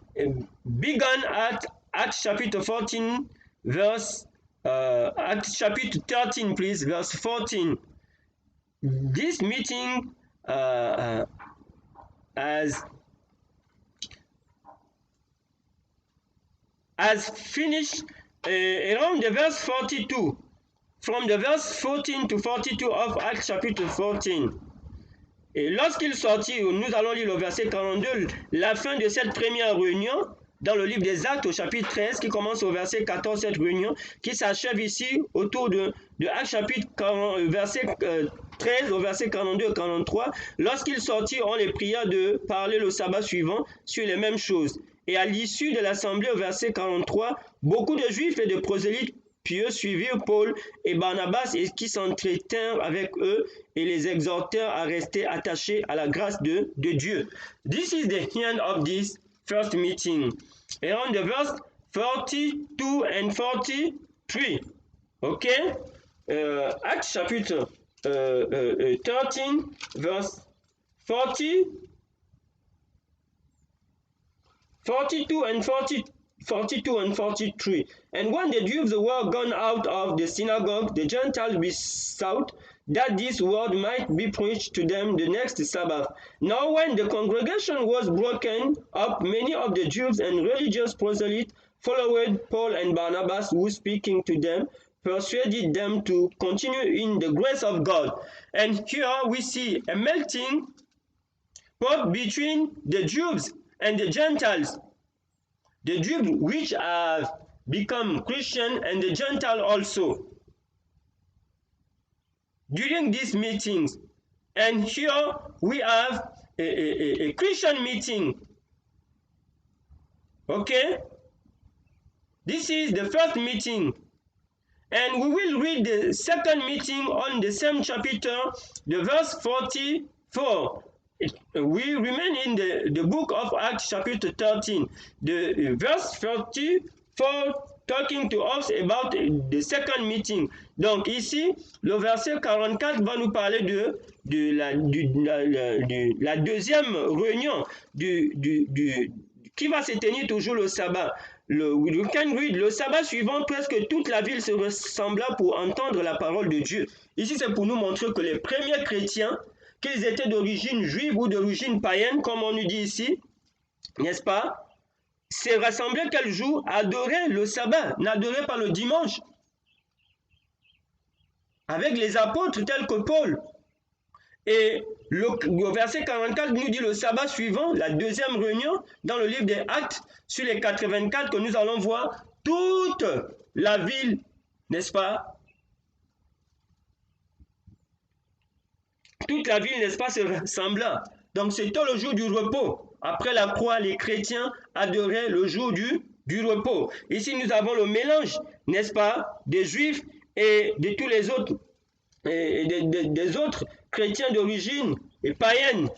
begun at Acts chapter 14, verse Acts chapter 13, please, verse 14. This meeting has finished around the verse 42, from the verse 14 to 42 of Acts chapter 14. Et lorsqu'ils sortirent, nous allons lire le verset 42, la fin de cette première réunion dans le livre des Actes au chapitre 13, qui commence au verset 14, cette réunion, qui s'achève ici autour de Actes chapitre 40, verset 13 au verset 42 et 43. Lorsqu'ils sortirent, on les pria de parler le sabbat suivant sur les mêmes choses. Et à l'issue de l'assemblée, au verset 43, beaucoup de Juifs et de prosélytes pieux suivirent Paul et Barnabas et qui s'entretinrent avec eux et les exhortèrent à rester attachés à la grâce de Dieu. This is the end of this first meeting. Around the verse 42 and 43. Okay? Acts chapter 13, verse 40. 42 and 43. And when the Jews were gone out of the synagogue, the Gentiles besought that this word might be preached to them the next Sabbath. Now when the congregation was broken up, many of the Jews and religious proselytes followed Paul and Barnabas, who speaking to them, persuaded them to continue in the grace of God. And here we see a melting pot between the Jews and the Gentiles, the Jews which have become Christian and the Gentile also, during these meetings. And here we have a Christian meeting. Okay? This is the first meeting. And we will read the second meeting on the same chapter, the verse 44. We remain in the book of Acts chapter 13, the verse 44 talking to us about the second meeting. Donc ici, le verset 44 va nous parler de la deuxième réunion qui va se tenir toujours le sabbat. We can read, le sabbat suivant, presque toute la ville se rassembla pour entendre la parole de Dieu. Ici, c'est pour nous montrer que les premiers chrétiens, qu'ils étaient d'origine juive ou d'origine païenne, comme on nous dit ici, n'est-ce pas, s'est rassemblé quel jour? Adorer le sabbat, n'adorer pas le dimanche. Avec les apôtres tels que Paul. Et le verset 44 nous dit le sabbat suivant, la deuxième réunion, dans le livre des Actes, sur les 84 que nous allons voir, toute la ville, n'est-ce pas? Toute la ville, n'est-ce pas, se rassembla. Donc c'était le jour du repos. Après la croix, les chrétiens adoraient le jour du repos. Ici, nous avons le mélange, n'est-ce pas, des juifs et de tous les autres, et des autres chrétiens d'origine et païenne.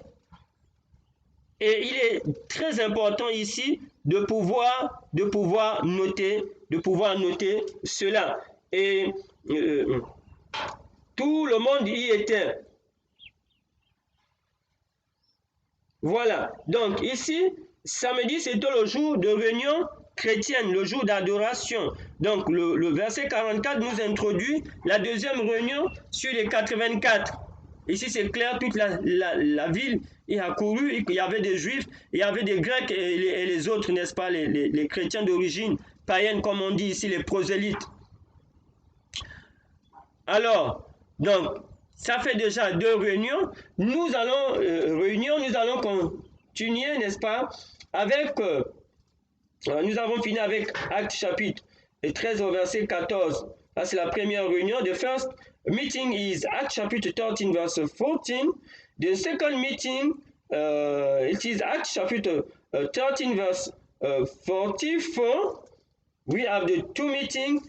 Et il est très important ici de pouvoir noter cela. Et tout le monde y était. Voilà. Donc ici, samedi, c'était le jour de réunion chrétienne, le jour d'adoration. Donc, le verset 44 nous introduit la deuxième réunion sur les 84. Ici, c'est clair, toute la ville y a couru, il y avait des Juifs, il y avait des Grecs et les autres, n'est-ce pas, les chrétiens d'origine païenne, comme on dit ici, les prosélytes. Alors, donc, ça fait déjà 2 réunions. Nous allons continuer, n'est-ce pas, avec, nous avons fini avec Actes chapitre 13 au verset 14. Là, c'est la première réunion. The first meeting is Acts chapter 13 verse 14. The second meeting, it is Acts chapter 13 verse 44. We have the 2 meetings.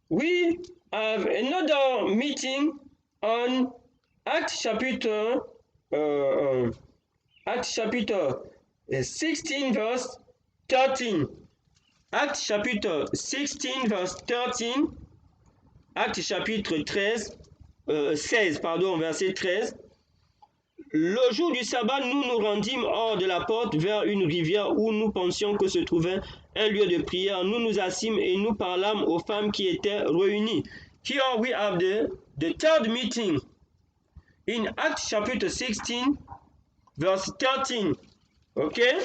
We have another meeting on Acts chapter 16 verse 13. Actes chapitre 16 verse 13. Actes chapitre 16, pardon, verset 13. Le jour du sabbat, nous nous rendîmes hors de la porte vers une rivière où nous pensions que se trouvait un lieu de prière. Nous nous assîmes et nous parlâmes aux femmes qui étaient réunies. Here we have the third meeting in Acts chapter 16, verse 13. Okay?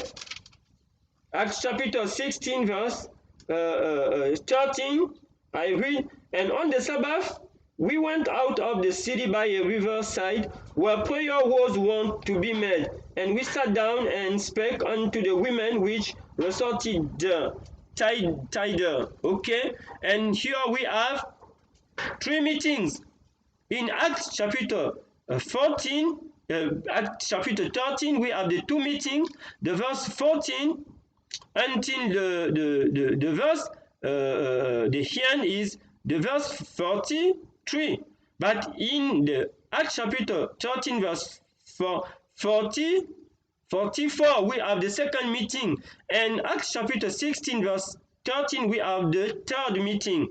Acts chapter 16, verse 13. I read, and on the Sabbath, we went out of the city by a riverside where prayer was wont to be made, and we sat down and spake unto the women which resorted thither. Okay, and here we have 3 meetings in Acts chapter 14. Acts chapter 13, we have the 2 meetings, the verse 14 until the verse, the end is the verse 43. But in the Acts chapter 13 verse 44, we have the second meeting, and Acts chapter 16 verse 13 we have the third meeting.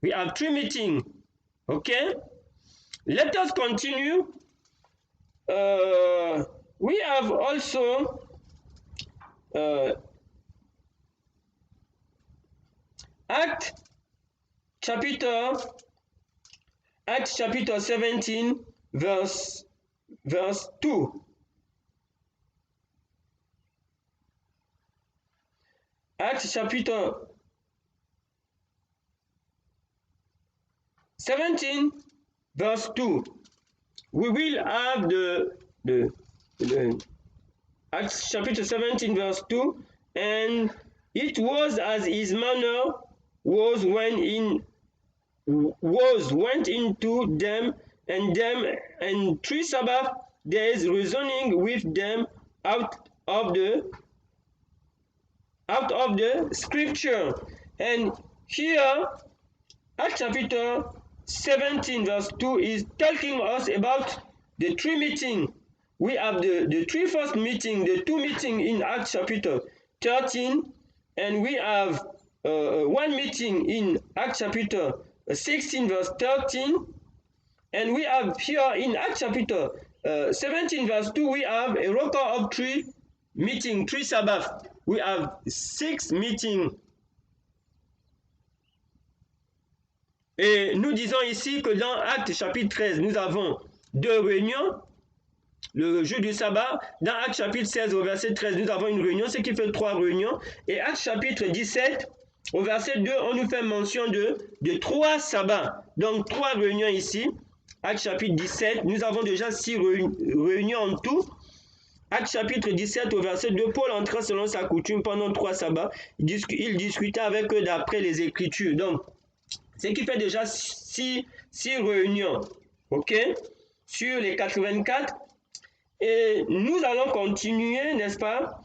We have 3 meetings. Okay, let us continue. We have also Acts chapter 17 verse 2. Acts chapter 17 verse 2. We will have the Acts chapter 17 verse 2, and it was as his manner was went into them, and 3 Sabbath days reasoning with them out of the scripture. And here Acts chapter 17 verse 2 is talking us about the 3 meetings. We have the 3 first meeting, the 2 meeting in Acts chapter 13, and we have 1 meeting in Acts chapter 16 verse 13, and we have here in Acts chapter 17 verse 2 we have a record of 3 meetings, 3 Sabbath. We have 6 meetings. Et nous disons ici que dans Actes chapitre 13, nous avons 2 réunions, le jour du sabbat. Dans Actes chapitre 16 au verset 13, nous avons une réunion, ce qui fait 3 réunions. Et Actes chapitre 17 au verset 2, on nous fait mention de 3 sabbats. Donc 3 réunions ici. Actes chapitre 17, nous avons déjà 6 réunions en tout. Actes chapitre 17 au verset 2, Paul entra selon sa coutume pendant 3 sabbats. Il discuta avec eux d'après les Écritures. Donc, ce qui fait déjà 6 réunions, ok, sur les 84. Et nous allons continuer, n'est-ce pas,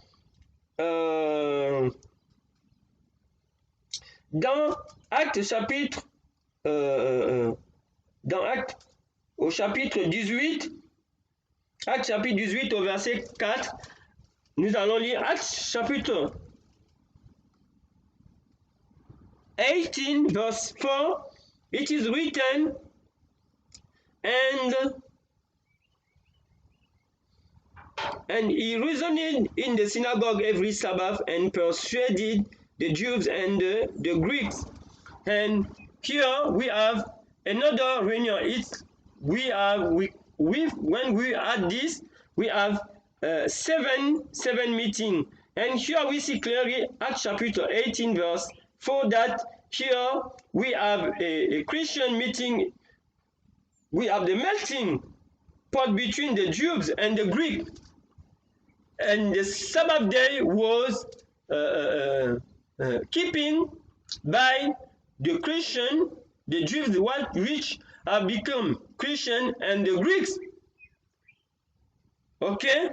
dans Actes chapitre, au chapitre 18, Actes chapitre 18 au verset 4, nous allons lire Actes chapitre 18 verse 4. It is written, and And he reasoned in the synagogue every Sabbath and persuaded the Jews and the Greeks. And here we have another reunion. When we add this, we have seven meetings. And here we see clearly Acts chapter 18 verse 4 that here we have a Christian meeting. We have the melting pot between the Jews and the Greeks. And the Sabbath day was keeping by the Christian, the Jews which have become Christian, and the Greeks. Okay?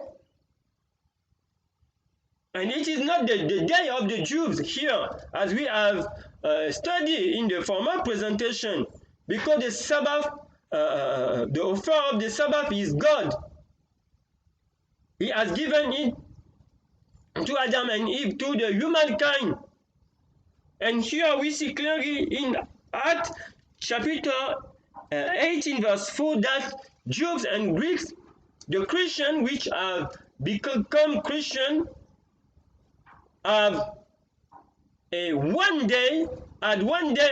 And it is not the day of the Jews here, as we have studied in the former presentation, because the Sabbath, the author of the Sabbath is God. He has given it to Adam and Eve, to the humankind. And here we see clearly in Acts chapter 18 verse 4 that Jews and Greeks, the Christians which have become Christian, have one day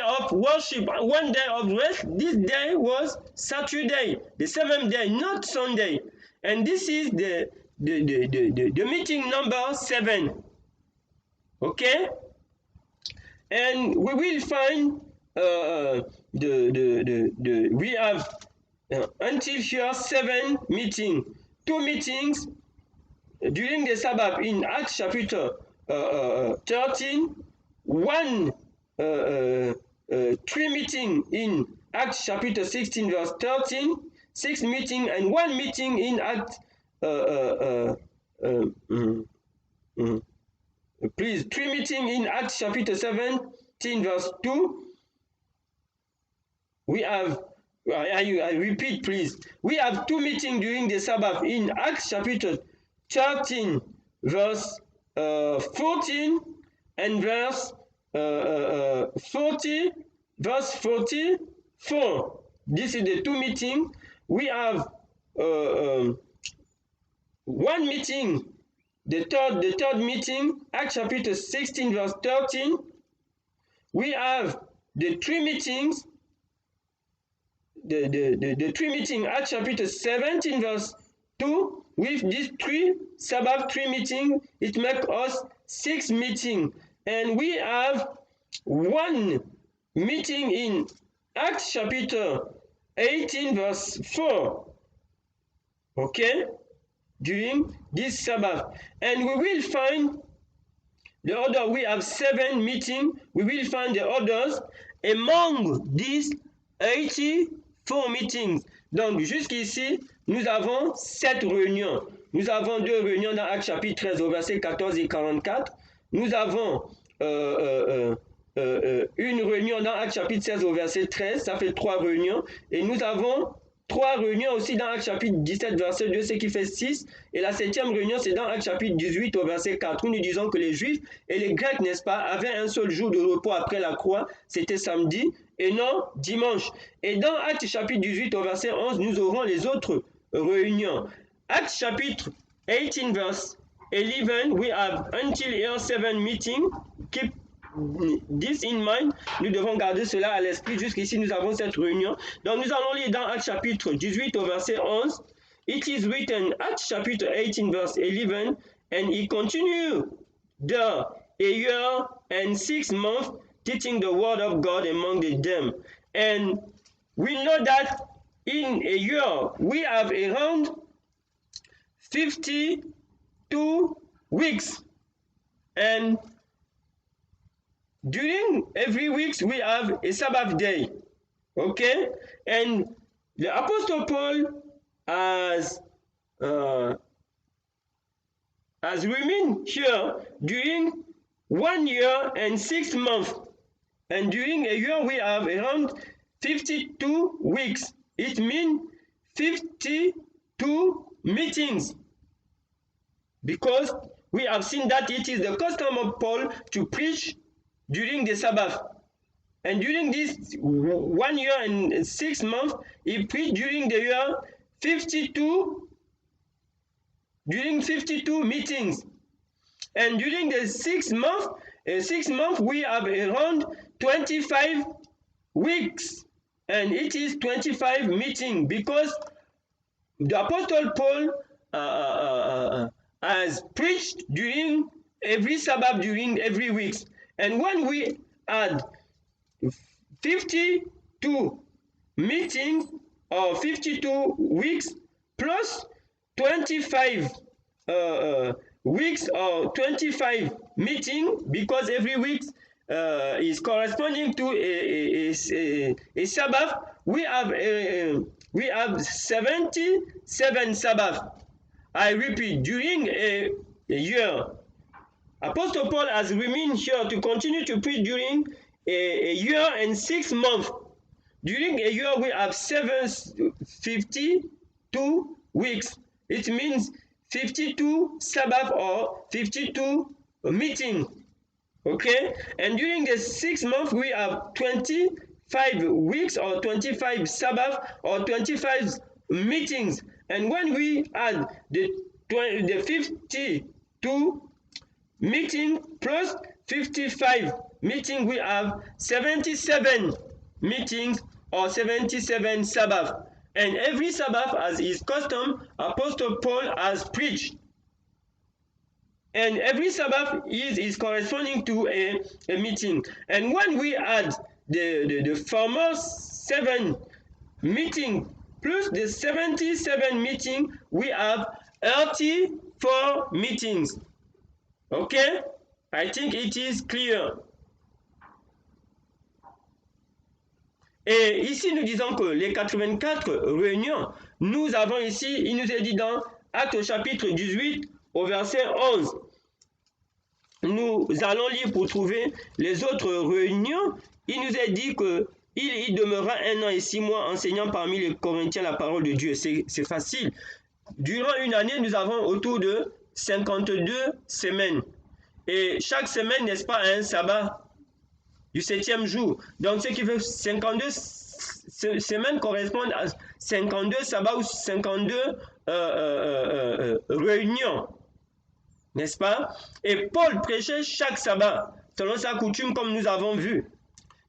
of worship, one day of rest. This day was Saturday, the seventh day, not Sunday. And this is the meeting number 7. Okay? And we will find we have until here 7 meetings, 2 meetings during the Sabbath in Acts chapter 13, 3 meetings in Acts chapter 16 verse 13, 6 meetings and 1 meeting in Acts please, 3 meetings in Acts chapter 17 verse 2. We have, I repeat please, we have 2 meetings during the Sabbath in Acts chapter 13 verse 14 and verse 44. This is the 2 meetings. We have 1 meeting, the third meeting, Acts chapter 16 verse 13. We have the 3 meetings, the 3 meetings, Acts chapter 17 verse 2. With these 3 Sabbath 3 meetings, it makes us 6 meetings. And we have 1 meeting in Acts chapter 18 verse 4. Okay? During this Sabbath. And we will find the other, we have 7 meetings. We will find the others among these 84 meetings. Donc, jusqu'ici, nous avons 7 réunions. Nous avons 2 réunions dans Actes chapitre 13 au verset 14 et 44. Nous avons une réunion dans Actes chapitre 16 au verset 13. Ça fait 3 réunions. Et nous avons 3 réunions aussi dans Actes chapitre 17 verset 2, ce qui fait 6. Et la 7e réunion, c'est dans Actes chapitre 18 au verset 4, où nous disons que les Juifs et les Grecs, n'est-ce pas, avaient un seul jour de repos après la croix, c'était samedi, et non dimanche. Et dans Actes chapitre 18 au verset 11, nous aurons les autres réunions. Acts chapitre 18 verse 11, we have until here 7 meetings. Keep this in mind, nous devons garder cela à l'esprit. Jusqu'ici, nous avons cette réunion. Donc, nous allons lire dans Actes chapitre 18 au verset 11. It is written, Acts chapter 18 verse 11, and he continued there a year and 6 months, teaching the word of God among them. And we know that in a year, we have around 52 weeks. And during every week, we have a Sabbath day. Okay? And the Apostle Paul has remained here during 1 year and 6 months. And during a year, we have around 52 weeks. It means 52 meetings. Because we have seen that it is the custom of Paul to preach during the Sabbath. And during this 1 year and 6 months, he preached during the year 52 during 52 meetings. And during the 6 month, we have around 25 weeks. And it is 25 meetings because the Apostle Paul has preached during every Sabbath, during every week. And when we add 52 meetings or 52 weeks plus 25 weeks or 25 meetings, because every week is corresponding to a Sabbath, we have 77 Sabbath. I repeat, during a year. Apostle Paul has remained here to continue to preach during a year and 6 months. During a year, we have 52 weeks. It means 52 Sabbath or 52 meetings. Okay? And during the 6 months, we have 25 weeks or 25 Sabbath or 25 meetings. And when we add the 52 meeting plus 55 meeting, we have 77 meetings or 77 Sabbath. And every Sabbath, as is custom, Apostle Paul has preached. And every Sabbath is corresponding to a meeting. And when we add the former 7 meeting plus the 77 meeting, we have 34 meetings. Okay? I think it is clear. Et ici, nous disons que les 84 réunions, nous avons ici, il nous est dit dans Actes chapitre 18 au verset 11. Nous allons lire pour trouver les autres réunions. Il nous est dit qu'il demeura 1 an et 6 mois enseignant parmi les Corinthiens la parole de Dieu. C'est facile. Durant une année, nous avons autour de 52 semaines. Et chaque semaine, n'est-ce pas, un sabbat du 7e jour. Donc, ce qui fait 52 semaines correspondent à 52 sabbats ou 52 réunions. N'est-ce pas? Et Paul prêchait chaque sabbat, selon sa coutume, comme nous avons vu.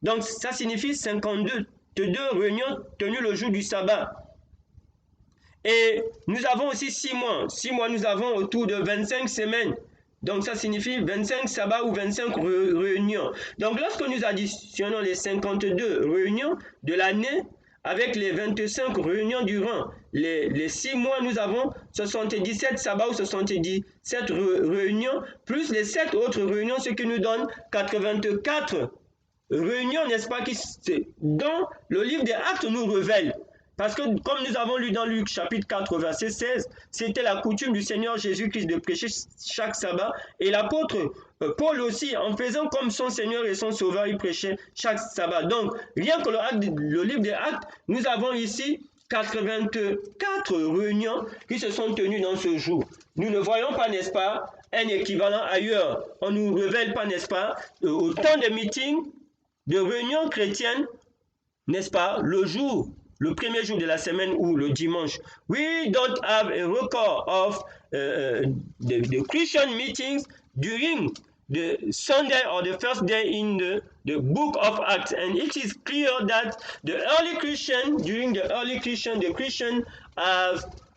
Donc, ça signifie 52 réunions tenues le jour du sabbat. Et nous avons aussi 6 mois. 6 mois, nous avons autour de 25 semaines. Donc, ça signifie 25 sabbats ou 25 réunions. Donc, lorsque nous additionnons les 52 réunions de l'année avec les 25 réunions durant les 6 mois, nous avons 77 sabbats ou 77 réunions, plus les 7 autres réunions, ce qui nous donne 84 réunions, n'est-ce pas, dont le livre des Actes nous révèle. Parce que, comme nous avons lu dans Luc chapitre 4, verset 16, c'était la coutume du Seigneur Jésus-Christ de prêcher chaque sabbat. Et l'apôtre Paul aussi, en faisant comme son Seigneur et son Sauveur, il prêchait chaque sabbat. Donc, rien que le livre des Actes, nous avons ici 84 réunions qui se sont tenues dans ce jour. Nous ne voyons pas, n'est-ce pas, un équivalent ailleurs. On ne nous révèle pas, n'est-ce pas, autant de meetings, de réunions chrétiennes, n'est-ce pas, le premier jour de la semaine ou le dimanche. We don't have a record of the Christian meetings during the Sunday or the first day in the book of Acts. And it is clear that the Christian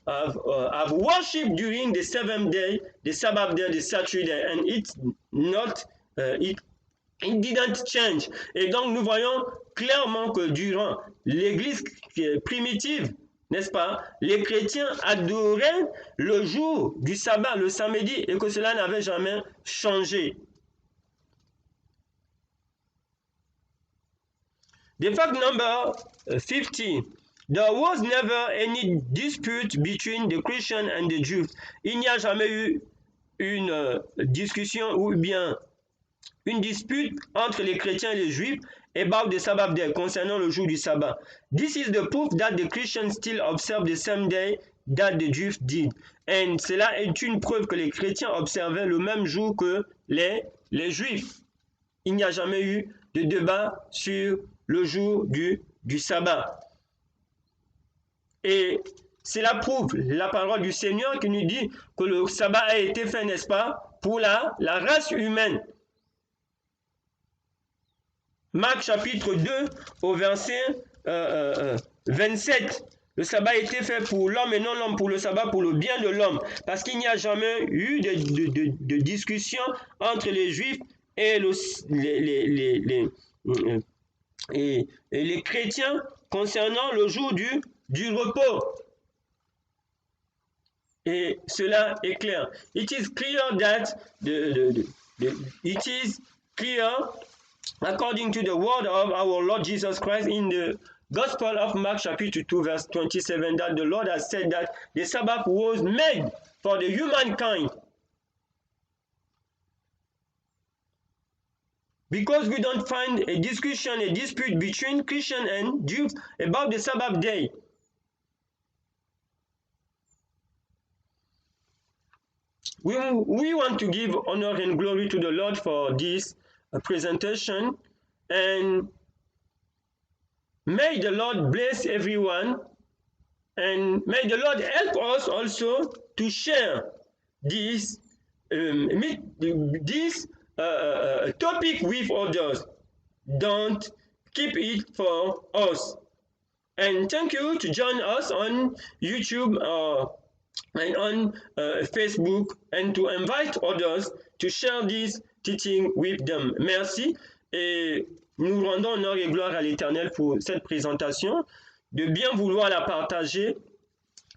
have worshipped during the 7th day, the Sabbath day, the Saturday, and it didn't change. Et donc nous voyons clairement que durant l'église primitive, n'est-ce pas, les chrétiens adoraient le jour du sabbat, le samedi, et que cela n'avait jamais changé. The fact number 50. There was never any dispute between the Christians and the Jews. Il n'y a jamais eu une discussion ou bien une dispute entre les chrétiens et les juifs about the Sabbath day, concernant le jour du sabbat. This is the proof that the Christians still observe the same day that the Jews did. Et cela est une preuve que les chrétiens observaient le même jour que les juifs. Il n'y a jamais eu de débat sur le jour du sabbat. Et cela prouve la parole du Seigneur qui nous dit que le sabbat a été fait, n'est-ce pas, pour la race humaine. Marc chapitre 2 au verset 27. Le sabbat a été fait pour l'homme et non l'homme pour le sabbat, pour le bien de l'homme. Parce qu'il n'y a jamais eu de discussion entre les Juifs et les chrétiens concernant le jour du repos. Et cela est clair. It is clear that it is clear according to the word of our Lord Jesus Christ in the Gospel of Mark chapter 2 verse 27 that the Lord has said that the Sabbath was made for the humankind. Because we don't find a discussion, a dispute between Christians and Jews about the Sabbath day. We want to give honor and glory to the Lord for this presentation, and may the Lord bless everyone, and may the Lord help us also to share this topic with others. Don't keep it for us. And thank you to join us on YouTube and on Facebook, and to invite others to share this teaching with them. Merci, et nous rendons honneur et gloire à l'Éternel pour cette présentation, de bien vouloir la partager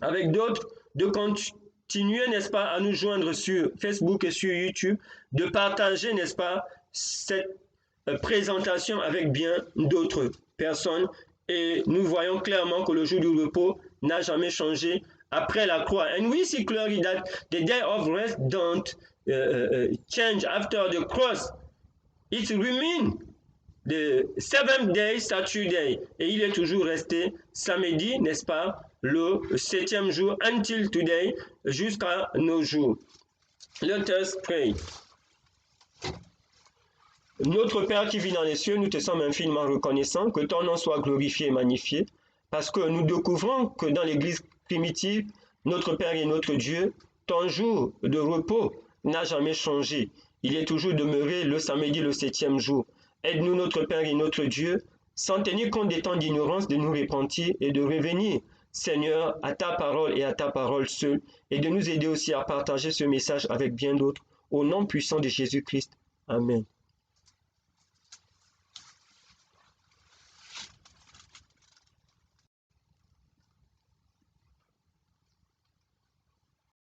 avec d'autres, de continuer, n'est-ce pas, à nous joindre sur Facebook et sur YouTube, de partager, n'est-ce pas, cette présentation avec bien d'autres personnes. Et nous voyons clairement que le jour du repos n'a jamais changé après la croix. And we see clearly that the day of rest don't change after the cross. It remains the seventh day, Saturday. Et il est toujours resté samedi, n'est-ce pas, le 7e jour, until today, jusqu'à nos jours. Let us pray. Notre Père qui vis dans les cieux, nous te sommes infiniment reconnaissants, que ton nom soit glorifié et magnifié, parce que nous découvrons que dans l'Église primitive, notre Père et notre Dieu, ton jour de repos n'a jamais changé. Il est toujours demeuré le samedi, le 7e jour. Aide-nous, notre Père et notre Dieu, sans tenir compte des temps d'ignorance, de nous repentir et de revenir, Seigneur, à ta parole et à ta parole seule, et de nous aider aussi à partager ce message avec bien d'autres, au nom puissant de Jésus-Christ. Amen.